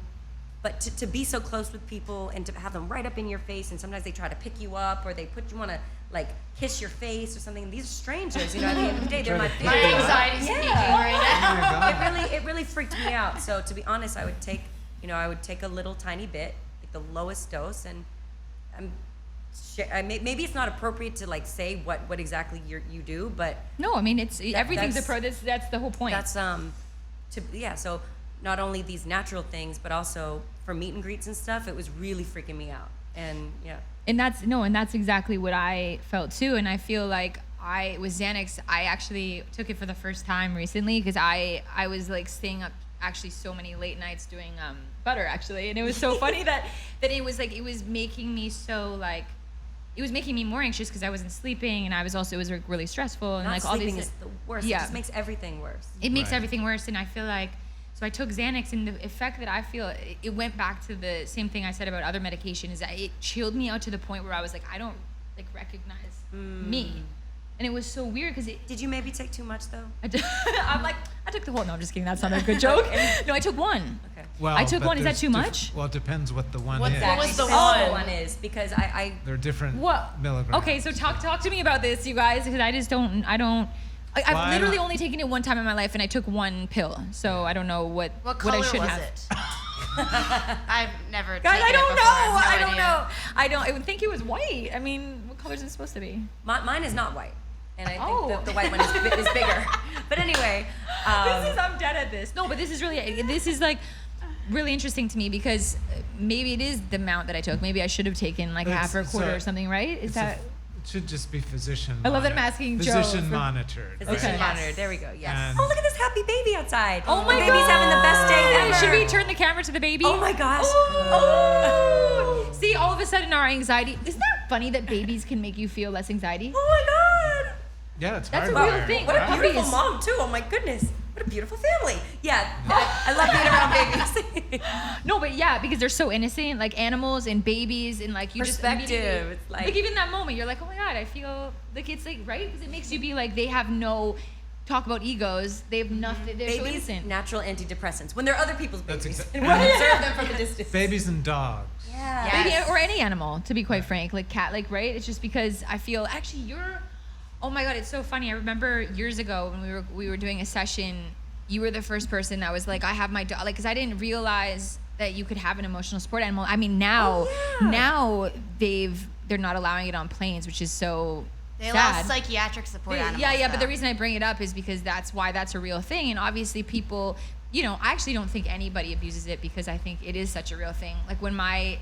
but to be so close with people and to have them right up in your face, and sometimes they try to pick you up or they want to like kiss your face or something. These are strangers, you know. At the end of the day, they're my Try to My pick you family. up. anxiety's Yeah. peaking right now. Oh my God. It really freaked me out. So to be honest, I would take a little tiny bit, like the lowest dose, and maybe it's not appropriate to like say what exactly you do, but No, I mean it's everything's a that's- pro. That's the whole point. that's So not only these natural things, but also for meet and greets and stuff, it was really freaking me out. And yeah. And that's exactly what I felt too. And I feel like with Xanax, I actually took it for the first time recently because I was like staying up actually so many late nights doing butter actually, and it was so funny that it was like it was making me so like it was making me more anxious because I wasn't sleeping, and it was like, really stressful and Not like all sleeping these is the worst. Yeah. It just makes everything worse. it makes Right. everything worse. And I feel like so I took Xanax, and the effect that I feel, it went back to the same thing I said about other medication, is that it chilled me out to the point where I was like, I don't like recognize me. And it was so weird because Did you maybe take too much though? I'm like, I took the whole, no, I'm just kidding. That's not a good joke. No, I took one. Okay. Well, I took but one. Is that there's too much? Well, it depends what the one What's is. that? What was the Depends one? what is, because I They're different What? milligrams. Okay, so talk to me about this, you guys, because I just don't. I've I literally don't- only taken it one time in my life, and I took one pill. So I don't know what What I color should was have. it? I've never Guys, taken I it don't before. know. I I have no don't idea. know. I would think it was white. I mean, what color is it supposed to be? mine is not white, and I think Oh. the white one is bigger. But anyway, I'm dead at this. No, but this is like really interesting to me because maybe it is the amount that I took. Maybe I should have taken like It's- half or a it's quarter a- or something, right? Is It's that? it should just be physician. I love that I'm monitored. asking Joe Physician for- monitored. physician Okay. monitor. There we go. Yes. And- Oh, look at this happy baby outside. Oh my the god! baby's having the best day ever. Should we turn the camera to the baby? Oh my gosh. Oh. See, all of a sudden our anxiety. Isn't that funny that babies can make you feel less anxiety? Oh my god. Yeah, it's That's hard. a real thing. What a Puppies. beautiful mom too. Oh my goodness. What a beautiful family. Yeah. I love being around babies. No, but yeah, because they're so innocent, like animals and babies, and like you just Perspective, immediately- it's like- even that moment, you're like, oh my god, I feel like it's like right because it makes you be like they have no talk about egos. They have nothing. They're so Babies, innocent. natural antidepressants. When they're other people's That's babies. exa- And we observe them from a distance. Babies and dogs. Yeah. Yeah. Maybe, or any animal, to be quite frank, like cat, like right. It's just because I feel actually you're. Oh my god, it's so funny. I remember years ago when we were doing a session. You were the first person that was like, I have my dog, like, because I didn't realize that you could have an emotional support animal. I mean, now they're not allowing it on planes, which is so They allow sad. psychiatric support animals. Yeah, but though. the reason I bring it up is because that's why that's a real thing. And obviously people, I actually don't think anybody abuses it because I think it is such a real thing. Like when I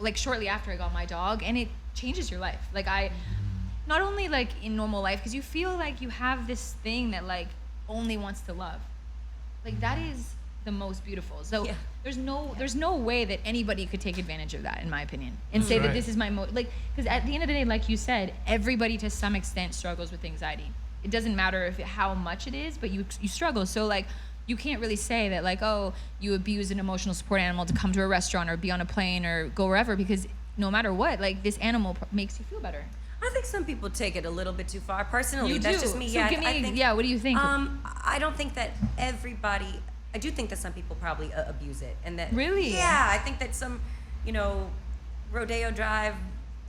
like shortly after I got my dog, and it changes your life. Like not only like in normal life, because you feel like you have this thing that like only wants to love. Like that is the most beautiful. So Yeah. there's no way that anybody could take advantage of that, in my opinion, and say that Right. this is my because at the end of the day, like you said, everybody to some extent struggles with anxiety. It doesn't matter how much it is, but you struggle. So like you can't really say that like, oh, you abuse an emotional support animal to come to a restaurant or be on a plane or go wherever, because no matter what, like this animal makes you feel better. I think some people take it a little bit too far. Personally, that's just me. So Yeah, give me, I think, what do you think? I don't think that everybody. I do think that some people probably abuse it, and that Really? Yeah, I think that some, Rodeo Drive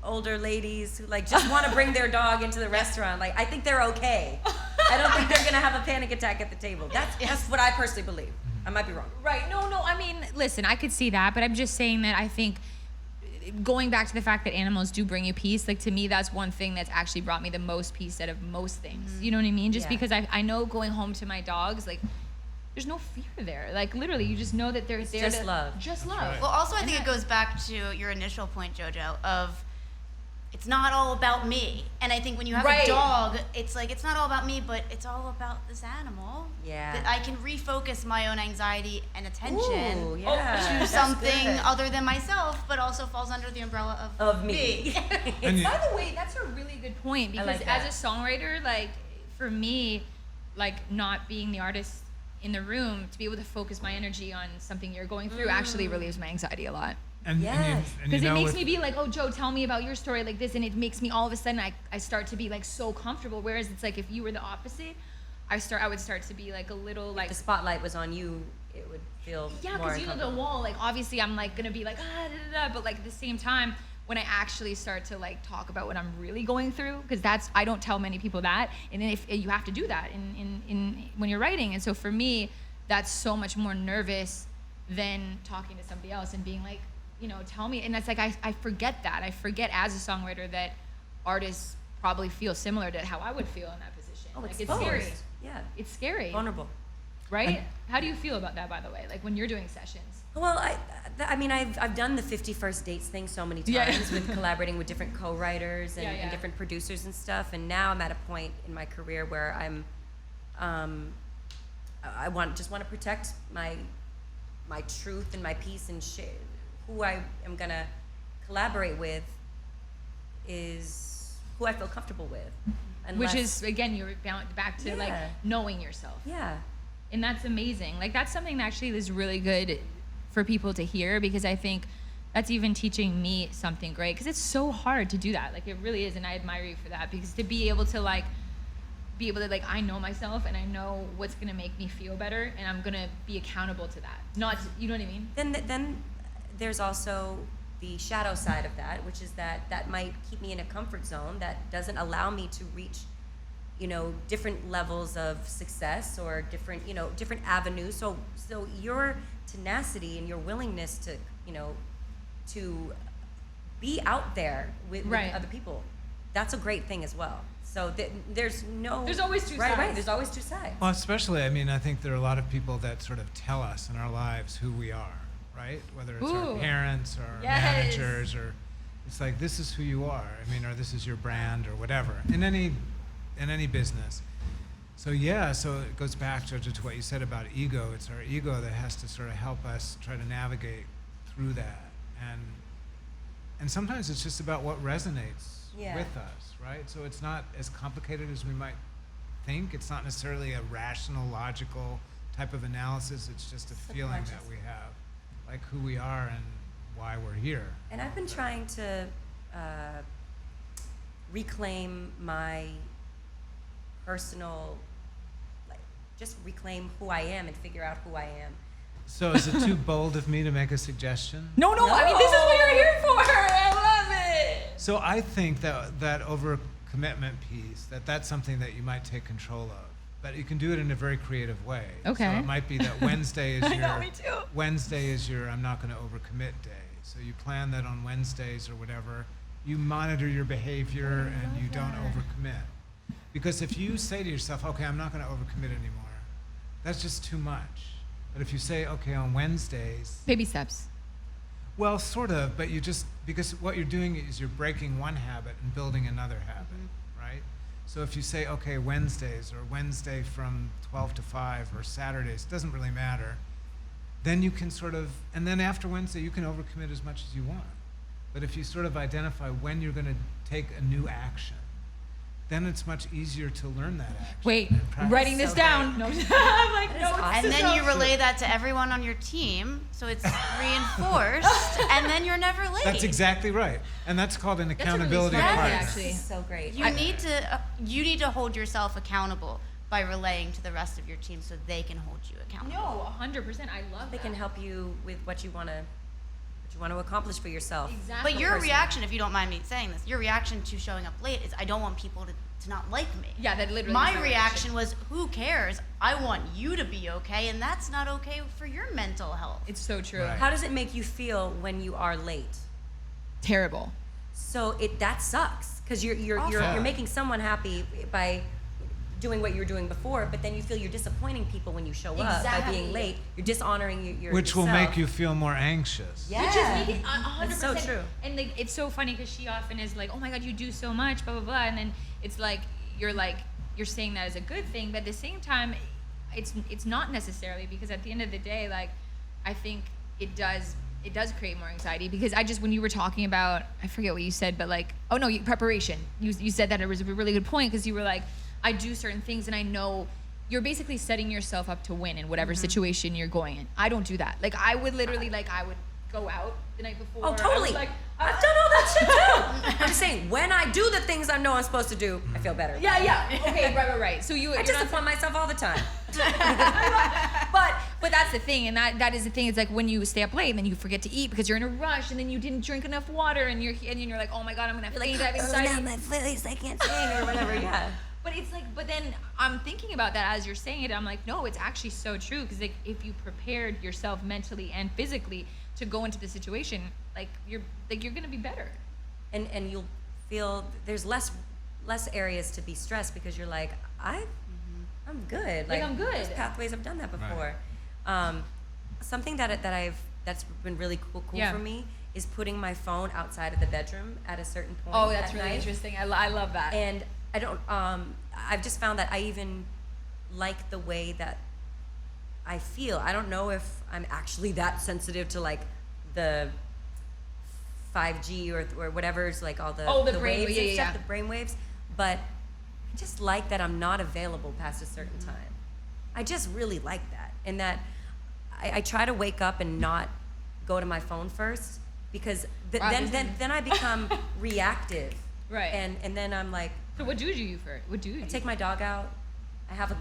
older ladies who like just want to bring their dog into the restaurant. Like I think they're okay. I I don't think they're gonna have a panic attack at the table. That's what I personally believe. I might be wrong. Right. No, I mean, listen, I could see that, but I'm just saying that I think going back to the fact that animals do bring you peace, like to me, that's one thing that's actually brought me the most peace out of most things. You know what I mean? Just because I know going home to my dogs, like, there's no fear there. Like, literally, you just know that they're there just love. Just love. right. Well, also, I think it goes back to your initial point, JoJo, of it's not all about me. And I think when you have a dog, it's like, it's not all about me, but it's all about this animal. Yeah. That I can refocus my own anxiety and attention Ooh, yeah. to That's something good. other than myself, but also falls under the umbrella Of me. And you- By the way, that's a really good point because like that. as a songwriter, like for me, like not being the artist in the room, to be able to focus my energy on something you're going through actually relieves my anxiety a lot. And Yes. you Because it know makes with- me be like, oh, Joe, tell me about your story like this. And it makes me all of a sudden, I start to be like so comfortable. Whereas it's like if you were the opposite, I would start to be like a little like, the spotlight was on you, it would feel yeah, more because you know the uncomfortable. wall, like obviously I'm like gonna be like, but like at the same time, when I actually start to like talk about what I'm really going through, because I don't tell many people that. And then if you have to do that in when you're writing. And so for me, that's so much more nervous than talking to somebody else and being like, you know, tell me. And that's like, I forget that. I forget as a songwriter that artists probably feel similar to how I would feel in that position. Oh, like it's it's scary. Yeah. It's scary. Vulnerable. Right? How do you feel about that, by the way? Like when you're doing sessions? Well, I mean, I've done the 51st dates thing so many times Yeah. with collaborating with different co-writers and, Yeah, yeah. and different producers and stuff. And now I'm at a point in my career where I'm, I just want to protect my truth and my peace and who I am gonna collaborate with is who I feel comfortable with. Which Unless- is, again, you're back to like Yeah. knowing yourself. yeah. And that's amazing. Like that's something that actually is really good for people to hear, because I think that's even teaching me something great, because it's so hard to do that. Like it really is. And I admire you for that, because to be able to I know myself and I know what's going to make me feel better, and I'm going to be accountable to that. Not, you know what I mean? Then there's also the shadow side of that, which is that might keep me in a comfort zone that doesn't allow me to reach, you know, different levels of success or different avenues. So your tenacity and your willingness to, you know, to be out there with Right. other people, that's a great thing as well. So there's always two right, sides. there's always two sides. Well, especially, I mean, I think there are a lot of people that sort of tell us in our lives who we are, right? Whether it's our Ooh. parents or our Yes. managers, or it's like, this is who you are. I mean, or this is your brand or whatever in any business. So yeah, so it goes back to what you said about ego. It's our ego that has to sort of help us try to navigate through that. And sometimes it's just about what resonates Yeah. with us, right? So it's not as complicated as we might think. It's not necessarily a rational, logical type of analysis. It's just a feeling that Subconscious. we have, like who we are and why we're here. And I've been trying to reclaim my personal, just reclaim who I am and figure out who I am. So is it too bold of me to make a suggestion? No, I mean, this is what you're here for. I love it. So I think that overcommitment piece, that's something that you might take control of. But you can do it in a very creative way. Okay. So it might be that Wednesday is I your know, me too. Wednesday is your I'm not going to overcommit day. So you plan that on Wednesdays or whatever. You monitor your behavior and you don't overcommit. Because if you say to yourself, okay, I'm not going to overcommit anymore, that's just too much. But if you say, okay, on Wednesdays, Baby steps. well, sort of, but because what you're doing is you're breaking one habit and building another habit, right? So if you say, okay, Wednesdays, or Wednesday from 12 to 5, or Saturdays, doesn't really matter, then you can and then after Wednesday, you can overcommit as much as you want. But if you sort of identify when you're going to take a new action, then it's much easier to learn that action. Wait, and practice. writing this So down. No, I'm like, no, awesome. And it's then you so- relay that to everyone on your team, so it's reinforced, and then you're never late. That's exactly right. And that's called an a really accountability smart partner. idea, actually. This is so great. You need to hold yourself accountable by relaying to the rest of your team, so they can hold you accountable. No, 100%. I love They that. can help you with what you want to accomplish for yourself. Exactly. But your Personally. reaction, if you don't mind me saying this, your reaction to showing up late is, I don't want people to not like me. Yeah, that literally. My is reaction was, who cares? I want you to be okay, and that's not okay for your mental health. It's so true. Right. How does it make you feel when you are late? Terrible. So that sucks because you're Awful. making someone happy by doing what you were doing before, but then you feel you're disappointing people when you show up by Exactly. being late. You're dishonoring Which will yourself. make you feel more anxious. Yeah. Which is making 100%. It's so true. And like, it's so funny because she often is like, "Oh my God, you do so much," blah blah blah, and then it's like you're saying that as a good thing, but at the same time, it's not necessarily, because at the end of the day, like, I think it does create more anxiety, because when you were talking about, I forget what you said, but like, oh no, preparation. You said that it was a really good point, because you were like, I do certain things and I know you're basically setting yourself up to win in whatever situation you're going in. I don't do that. Like, I would literally, I would go out the night before. Oh, totally. I've done all that shit too. I'm just saying, when I do the things I know I'm supposed to do, I feel better. Yeah. Okay, right. So I disappoint myself all the time. But that's the thing, and that is the thing. It's like when you stay up late and then you forget to eat because you're in a rush, and then you didn't drink enough water, and you're like, oh my God, I'm gonna faint. I have anxiety. my face, I can't sing or whatever. Yeah. But it's like, but then I'm thinking about that as you're saying it. I'm like, no, it's actually so true, because like if you prepared yourself mentally and physically to go into the situation, you're gonna be better. And you'll feel there's less areas to be stressed, because you're like, I'm good. I'm good. There's pathways, I've done that before. Something that's been really cool Yeah. for me is putting my phone outside of the bedroom at a certain point. Oh, that's at really night. interesting. I love that. And I don't. I've just found that I even like the way that I feel. I don't know if I'm actually that sensitive to like the 5G or whatever's like all the the brain waves waves, and stuff, yeah. the brain waves. But I just like that I'm not available past a certain time. I just really like that, and that I try to wake up and not go to my phone first, because then I become reactive. Right. And then I'm like, So what do you for? What do you I do? take my dog out. I have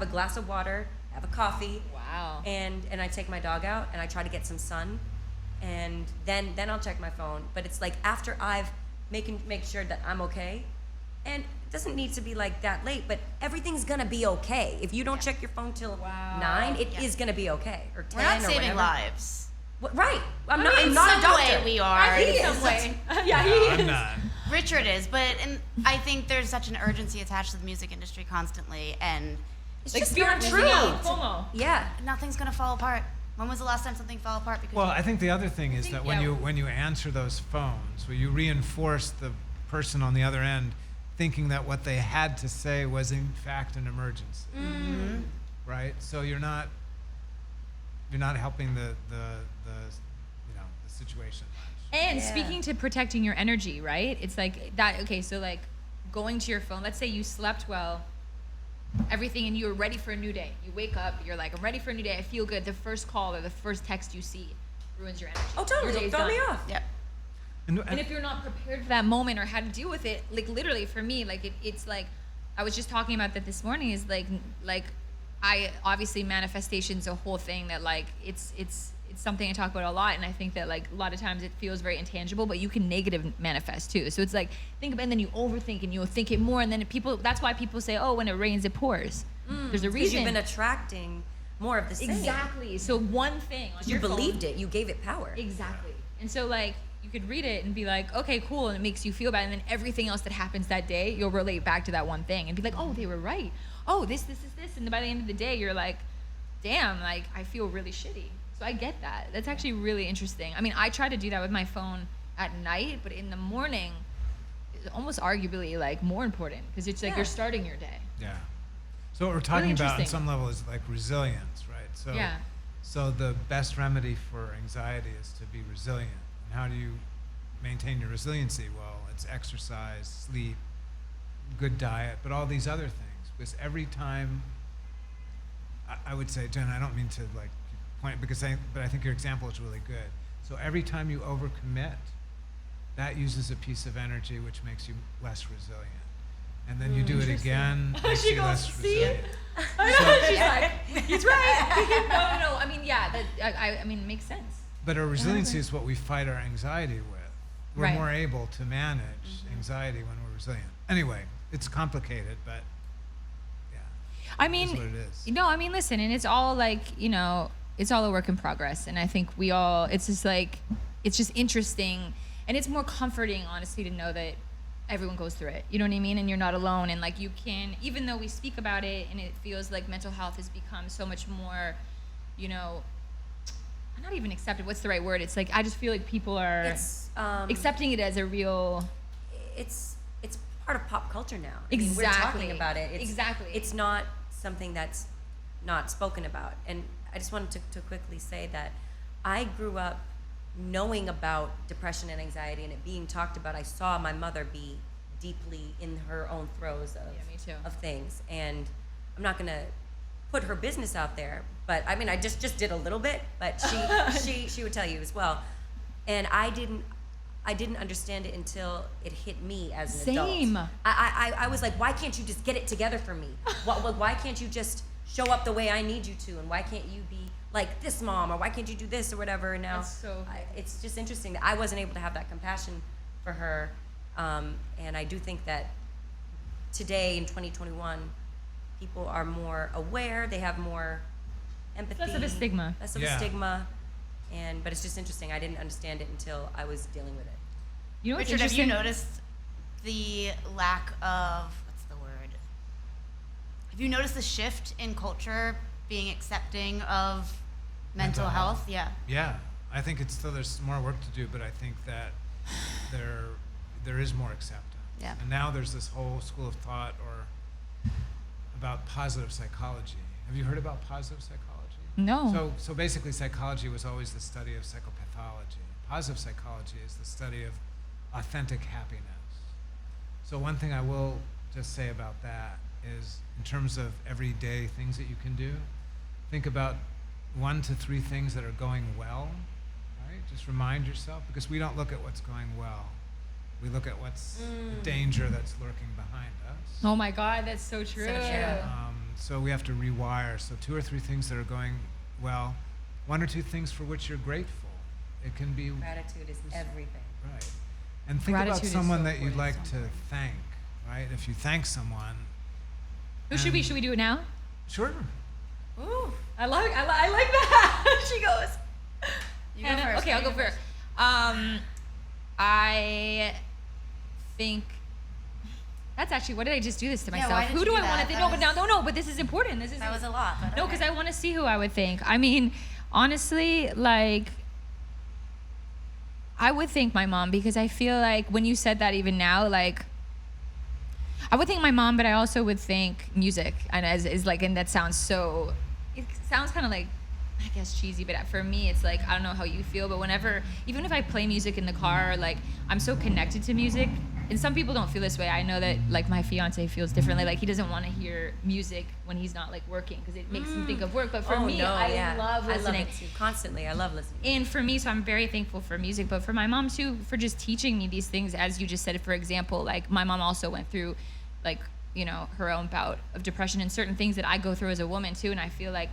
a glass of water. I have a coffee. Wow. And I take my dog out and I try to get some sun, and then I'll check my phone. But it's like after I've make sure that I'm okay, and it doesn't need to be like that late. But everything's gonna be okay if you don't check your phone till 9. It is gonna be okay, or 10. We're not or saving whatever. lives. Right. I'm In not a some doctor. way we are. He is. Some way. Yeah, he I'm is. not. Richard is, and I think there's such an urgency attached to the music industry constantly, and It's Like just fear not of true. missing out, FOMO. Yeah. nothing's gonna fall apart. When was the last time something fell apart? Because Well, I think the other thing is think- that yeah. when you answer those phones, where you reinforce the person on the other end thinking that what they had to say was in fact an emergency, right? So you're not helping the situation much. And Yeah. speaking to protecting your energy, right? It's like that. Okay, so like going to your phone. Let's say you slept well, everything, and you were ready for a new day. You wake up, you're like, I'm ready for a new day. I feel good. The first call or the first text you see ruins your energy. Oh, totally. Your day's Throw me done. off. yeah. And if you're not prepared for that moment or how to deal with it, like literally for me, like it's like, I was just talking about that this morning, is like I obviously manifestation's a whole thing that like it's something I talk about a lot, and I think that like a lot of times it feels very intangible, but you can negative manifest too. So it's like think about it, and then you overthink and you'll think it more, and then that's why people say, oh, when it rains it pours. There's a Because reason. you've been attracting more of the same. Exactly. So one thing on You your phone- believed it. You gave it power. Exactly. And so like you could read it and be like, okay, cool, and it makes you feel bad, and then everything else that happens that day, you'll relate back to that one thing and be like, oh, they were right. Oh, this, and by the end of the day, you're like, damn, like I feel really shitty. So I get that. That's actually really interesting. I mean, I try to do that with my phone at night, but in the morning, it's almost arguably like more important, because it's like Yeah. you're starting your day. Yeah. So what we're talking about on interesting. some level is like resilience, right? So Yeah. So the best remedy for anxiety is to be resilient. And how do you maintain your resiliency? Well, it's exercise, sleep, good diet, but all these other things. Because every time, I would say, Jen, I don't mean to like point, but I think your example is really good. So every time you overcommit, that uses a piece of energy which makes you less resilient. And then you do it again, makes She you goes, less "See?" resilient. I know. She's like, he's right. No. I mean, yeah. I mean, it makes sense. But our resiliency is what we fight our anxiety with. We're Right. more able to manage anxiety when we're resilient. Anyway, it's complicated, but yeah. I It is mean, what it is. no, I mean, listen, and it's all like, it's all a work in progress. And I think it's just like, it's just interesting. And it's more comforting, honestly, to know that everyone goes through it. You know what I mean? And you're not alone. And like, you can, even though we speak about it and it feels like mental health has become so much more, not even accepted. What's the right word? It's like, I just feel like people are accepting it as a real. It's part of pop culture now. Exactly. We're talking about it. Exactly. It's not something that's not spoken about. And I just wanted to quickly say that I grew up knowing about depression and anxiety and it being talked about. I saw my mother be deeply in her own throes me too. of things. And I'm not going to put her business out there, but I mean, I just did a little bit, but she would tell you as well. And I didn't understand it until it hit me as an Same. adult. I was like, why can't you just get it together for me? Why can't you just show up the way I need you to? And why can't you be like this mom? Or why can't you do this or whatever? And now That's so it's just interesting that I wasn't able to have that compassion for her. And I do think that today in 2021, people are more aware. They have more empathy. Less of a stigma. Less of a stigma. But it's just interesting. I didn't understand it until I was dealing with it. You know what's Richard, have you interesting? noticed the lack of, what's the word? Have you noticed the shift in culture being accepting of mental health? Yeah. Yeah, I think it's still, there's more work to do, but I think that there is more acceptance. Yeah. And now there's this whole school of thought about positive psychology. Have you heard about positive psychology? No. So basically psychology was always the study of psychopathology. Positive psychology is the study of authentic happiness. So one thing I will just say about that is, in terms of everyday things that you can do, think about 1 to 3 things that are going well, right? Just remind yourself, because we don't look at what's going well. We look at what's the danger that's lurking behind us. Oh my God, that's so true. So true. So we have to rewire. So 2 or 3 things that are going well, 1 or 2 things for which you're grateful. It can be Gratitude is everything. right. And think Gratitude about is someone so that you'd important, like so to important. thank, right? If you thank someone. Oh, should we do it now? Sure. Ooh, I like that. She goes. You go Hannah? first. Okay, I'll go first. I think that's actually, what did I just do this to Yeah, myself? why did Who you do do I want that? to think? That No, was- but this is important. This is That was a lot. But no, okay. because I want to see who I would think. I mean, honestly, like, I would thank my mom, because I feel like when you said that, even now, like, I would thank my mom, but I also would thank music. And and that sounds so, it sounds kind of like, I guess, cheesy, but for me, it's like, I don't know how you feel, but whenever, even if I play music in the car, like, I'm so connected to music. And some people don't feel this way. I know that, like, my fiance feels differently. Like, he doesn't want to hear music when he's not, like, working, because it makes him think of work. But for me, I love listening. I love it too. Constantly. I love listening. And for me, so I'm very thankful for music, but for my mom too, for just teaching me these things. As you just said, for example, like, my mom also went through, like, her own bout of depression and certain things that I go through as a woman too. And I feel like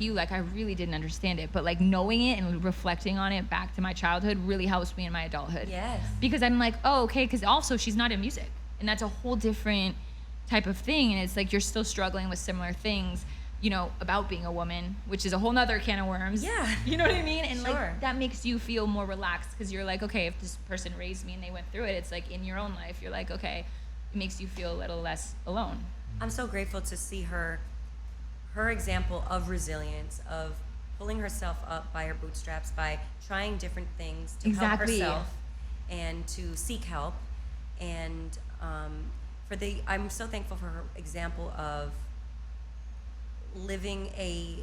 you, like, I really didn't understand it, but like knowing it and reflecting on it back to my childhood really helps me in my adulthood. Yes. Because I'm like, oh, okay, because also she's not in music, and that's a whole different type of thing. And it's like, you're still struggling with similar things, about being a woman, which is a whole nother can of worms. Yeah. You know what I mean? And Sure. like, that makes you feel more relaxed, because you're like, okay, if this person raised me and they went through it, it's like in your own life, you're like, okay, it makes you feel a little less alone. I'm so grateful to see her example of resilience, of pulling herself up by her bootstraps, by trying different things to help Exactly. herself and to seek help. And I'm so thankful for her example of living a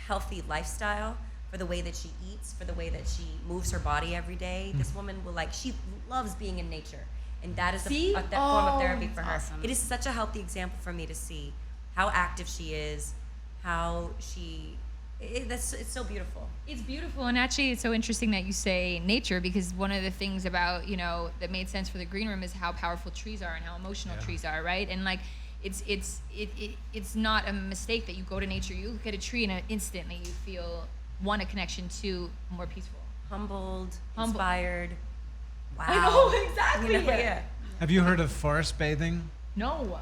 healthy lifestyle, for the way that she eats, for the way that she moves her body every day. This woman she loves being in nature. And that is See? a form of therapy that's for her. awesome. It is such a healthy example for me to see how active she is, how it's so beautiful. It's beautiful, and actually, it's so interesting that you say nature, because one of the things about, that made sense for the green room is how powerful trees are and how emotional trees are, right? And like, it's not a mistake that you go to nature, you look at a tree, and instantly you feel, one, a connection, two, more peaceful. Humbled, Humble. inspired. Wow. I know, exactly. Yeah. Have you heard of forest bathing? No.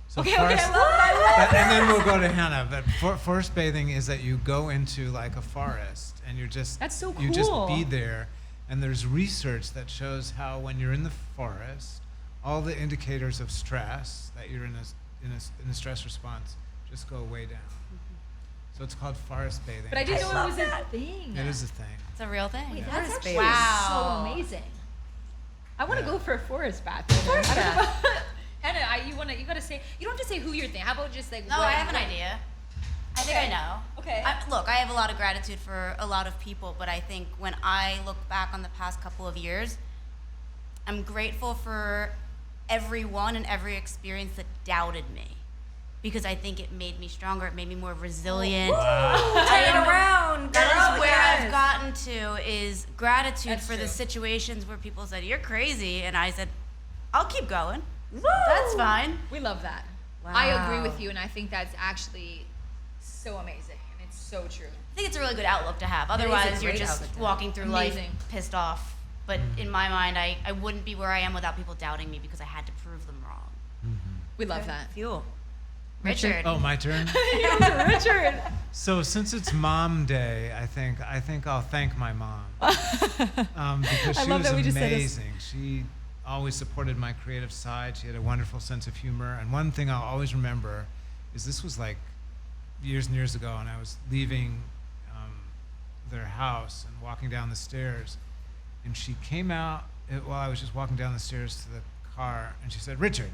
So Okay, forest, I love it. and then we'll go to Hannah. But forest bathing is that you go into like a forest and you're just That's so you just cool. be there. And there's research that shows how when you're in the forest, all the indicators of stress that you're in a stress response just go way down. So it's called forest bathing. But I didn't know it was that. a thing. It is a thing. It's a real thing. Wait, Forest that's actually bathing. Wow. so amazing. I want to Yeah. go for a forest bath. Forest I don't bath. know. Hannah, you gotta say, you don't have to say who you're thinking. How about just like, No, what- I have an idea. I think I know. Okay. Look, I have a lot of gratitude for a lot of people, but I think when I look back on the past couple of years, I'm grateful for everyone and every experience that doubted me, because I think it made me stronger. It made me more resilient. Turn it around. That girl, is where yes. I've gotten to is gratitude That's for the true. situations where people said, "You're crazy," and I said, "I'll keep going. Woo! That's fine." We love that. Wow. I agree with you, and I think that's actually so amazing, and it's so true. I think it's a really good outlook to have. is a Otherwise, you're great just outlook to have. walking through Amazing. life pissed off. But in my mind, I wouldn't be where I am without people doubting me because I had to prove them wrong. We love that. Fuel. Richard. Oh, my turn. Richard. So since it's Mom Day, I think I'll thank my mom because I she love was that we just said this. amazing. She always supported my creative side. She had a wonderful sense of humor. And one thing I'll always remember is this was like years and years ago, and I was leaving their house and walking down the stairs, and she came out while I was just walking down the stairs to the car, and she said, "Richard."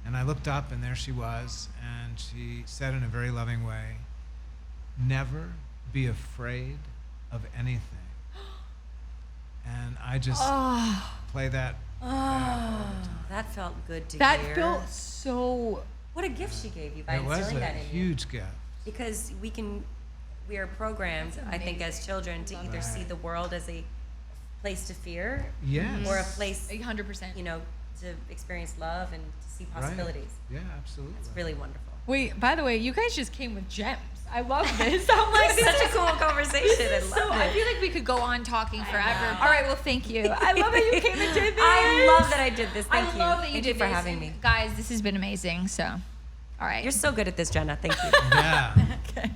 And I looked up, and there she was, and she said in a very loving way, "Never be afraid of anything." And I just play that. back all the time. That felt good to That hear. felt so. What a gift she gave you by It was instilling a that in you. huge gift. Because we are programmed, I think, as children to either see the world as a place to fear Yes. or a place, 100%. to experience love and to see Right. possibilities. Yeah, absolutely. It's really wonderful. Wait, by the way, you guys just came with gems. I love this. I'm like, It's such a cool conversation. I love so. it. I feel like we could go on talking forever. All right, well, thank you. I love that you came and did this. I love that I did this. Thank I you. love that you Thank did you for this. having And me. guys. This has been amazing. So, all right. You're so good at this, Jenna. Thank you. Yeah. okay.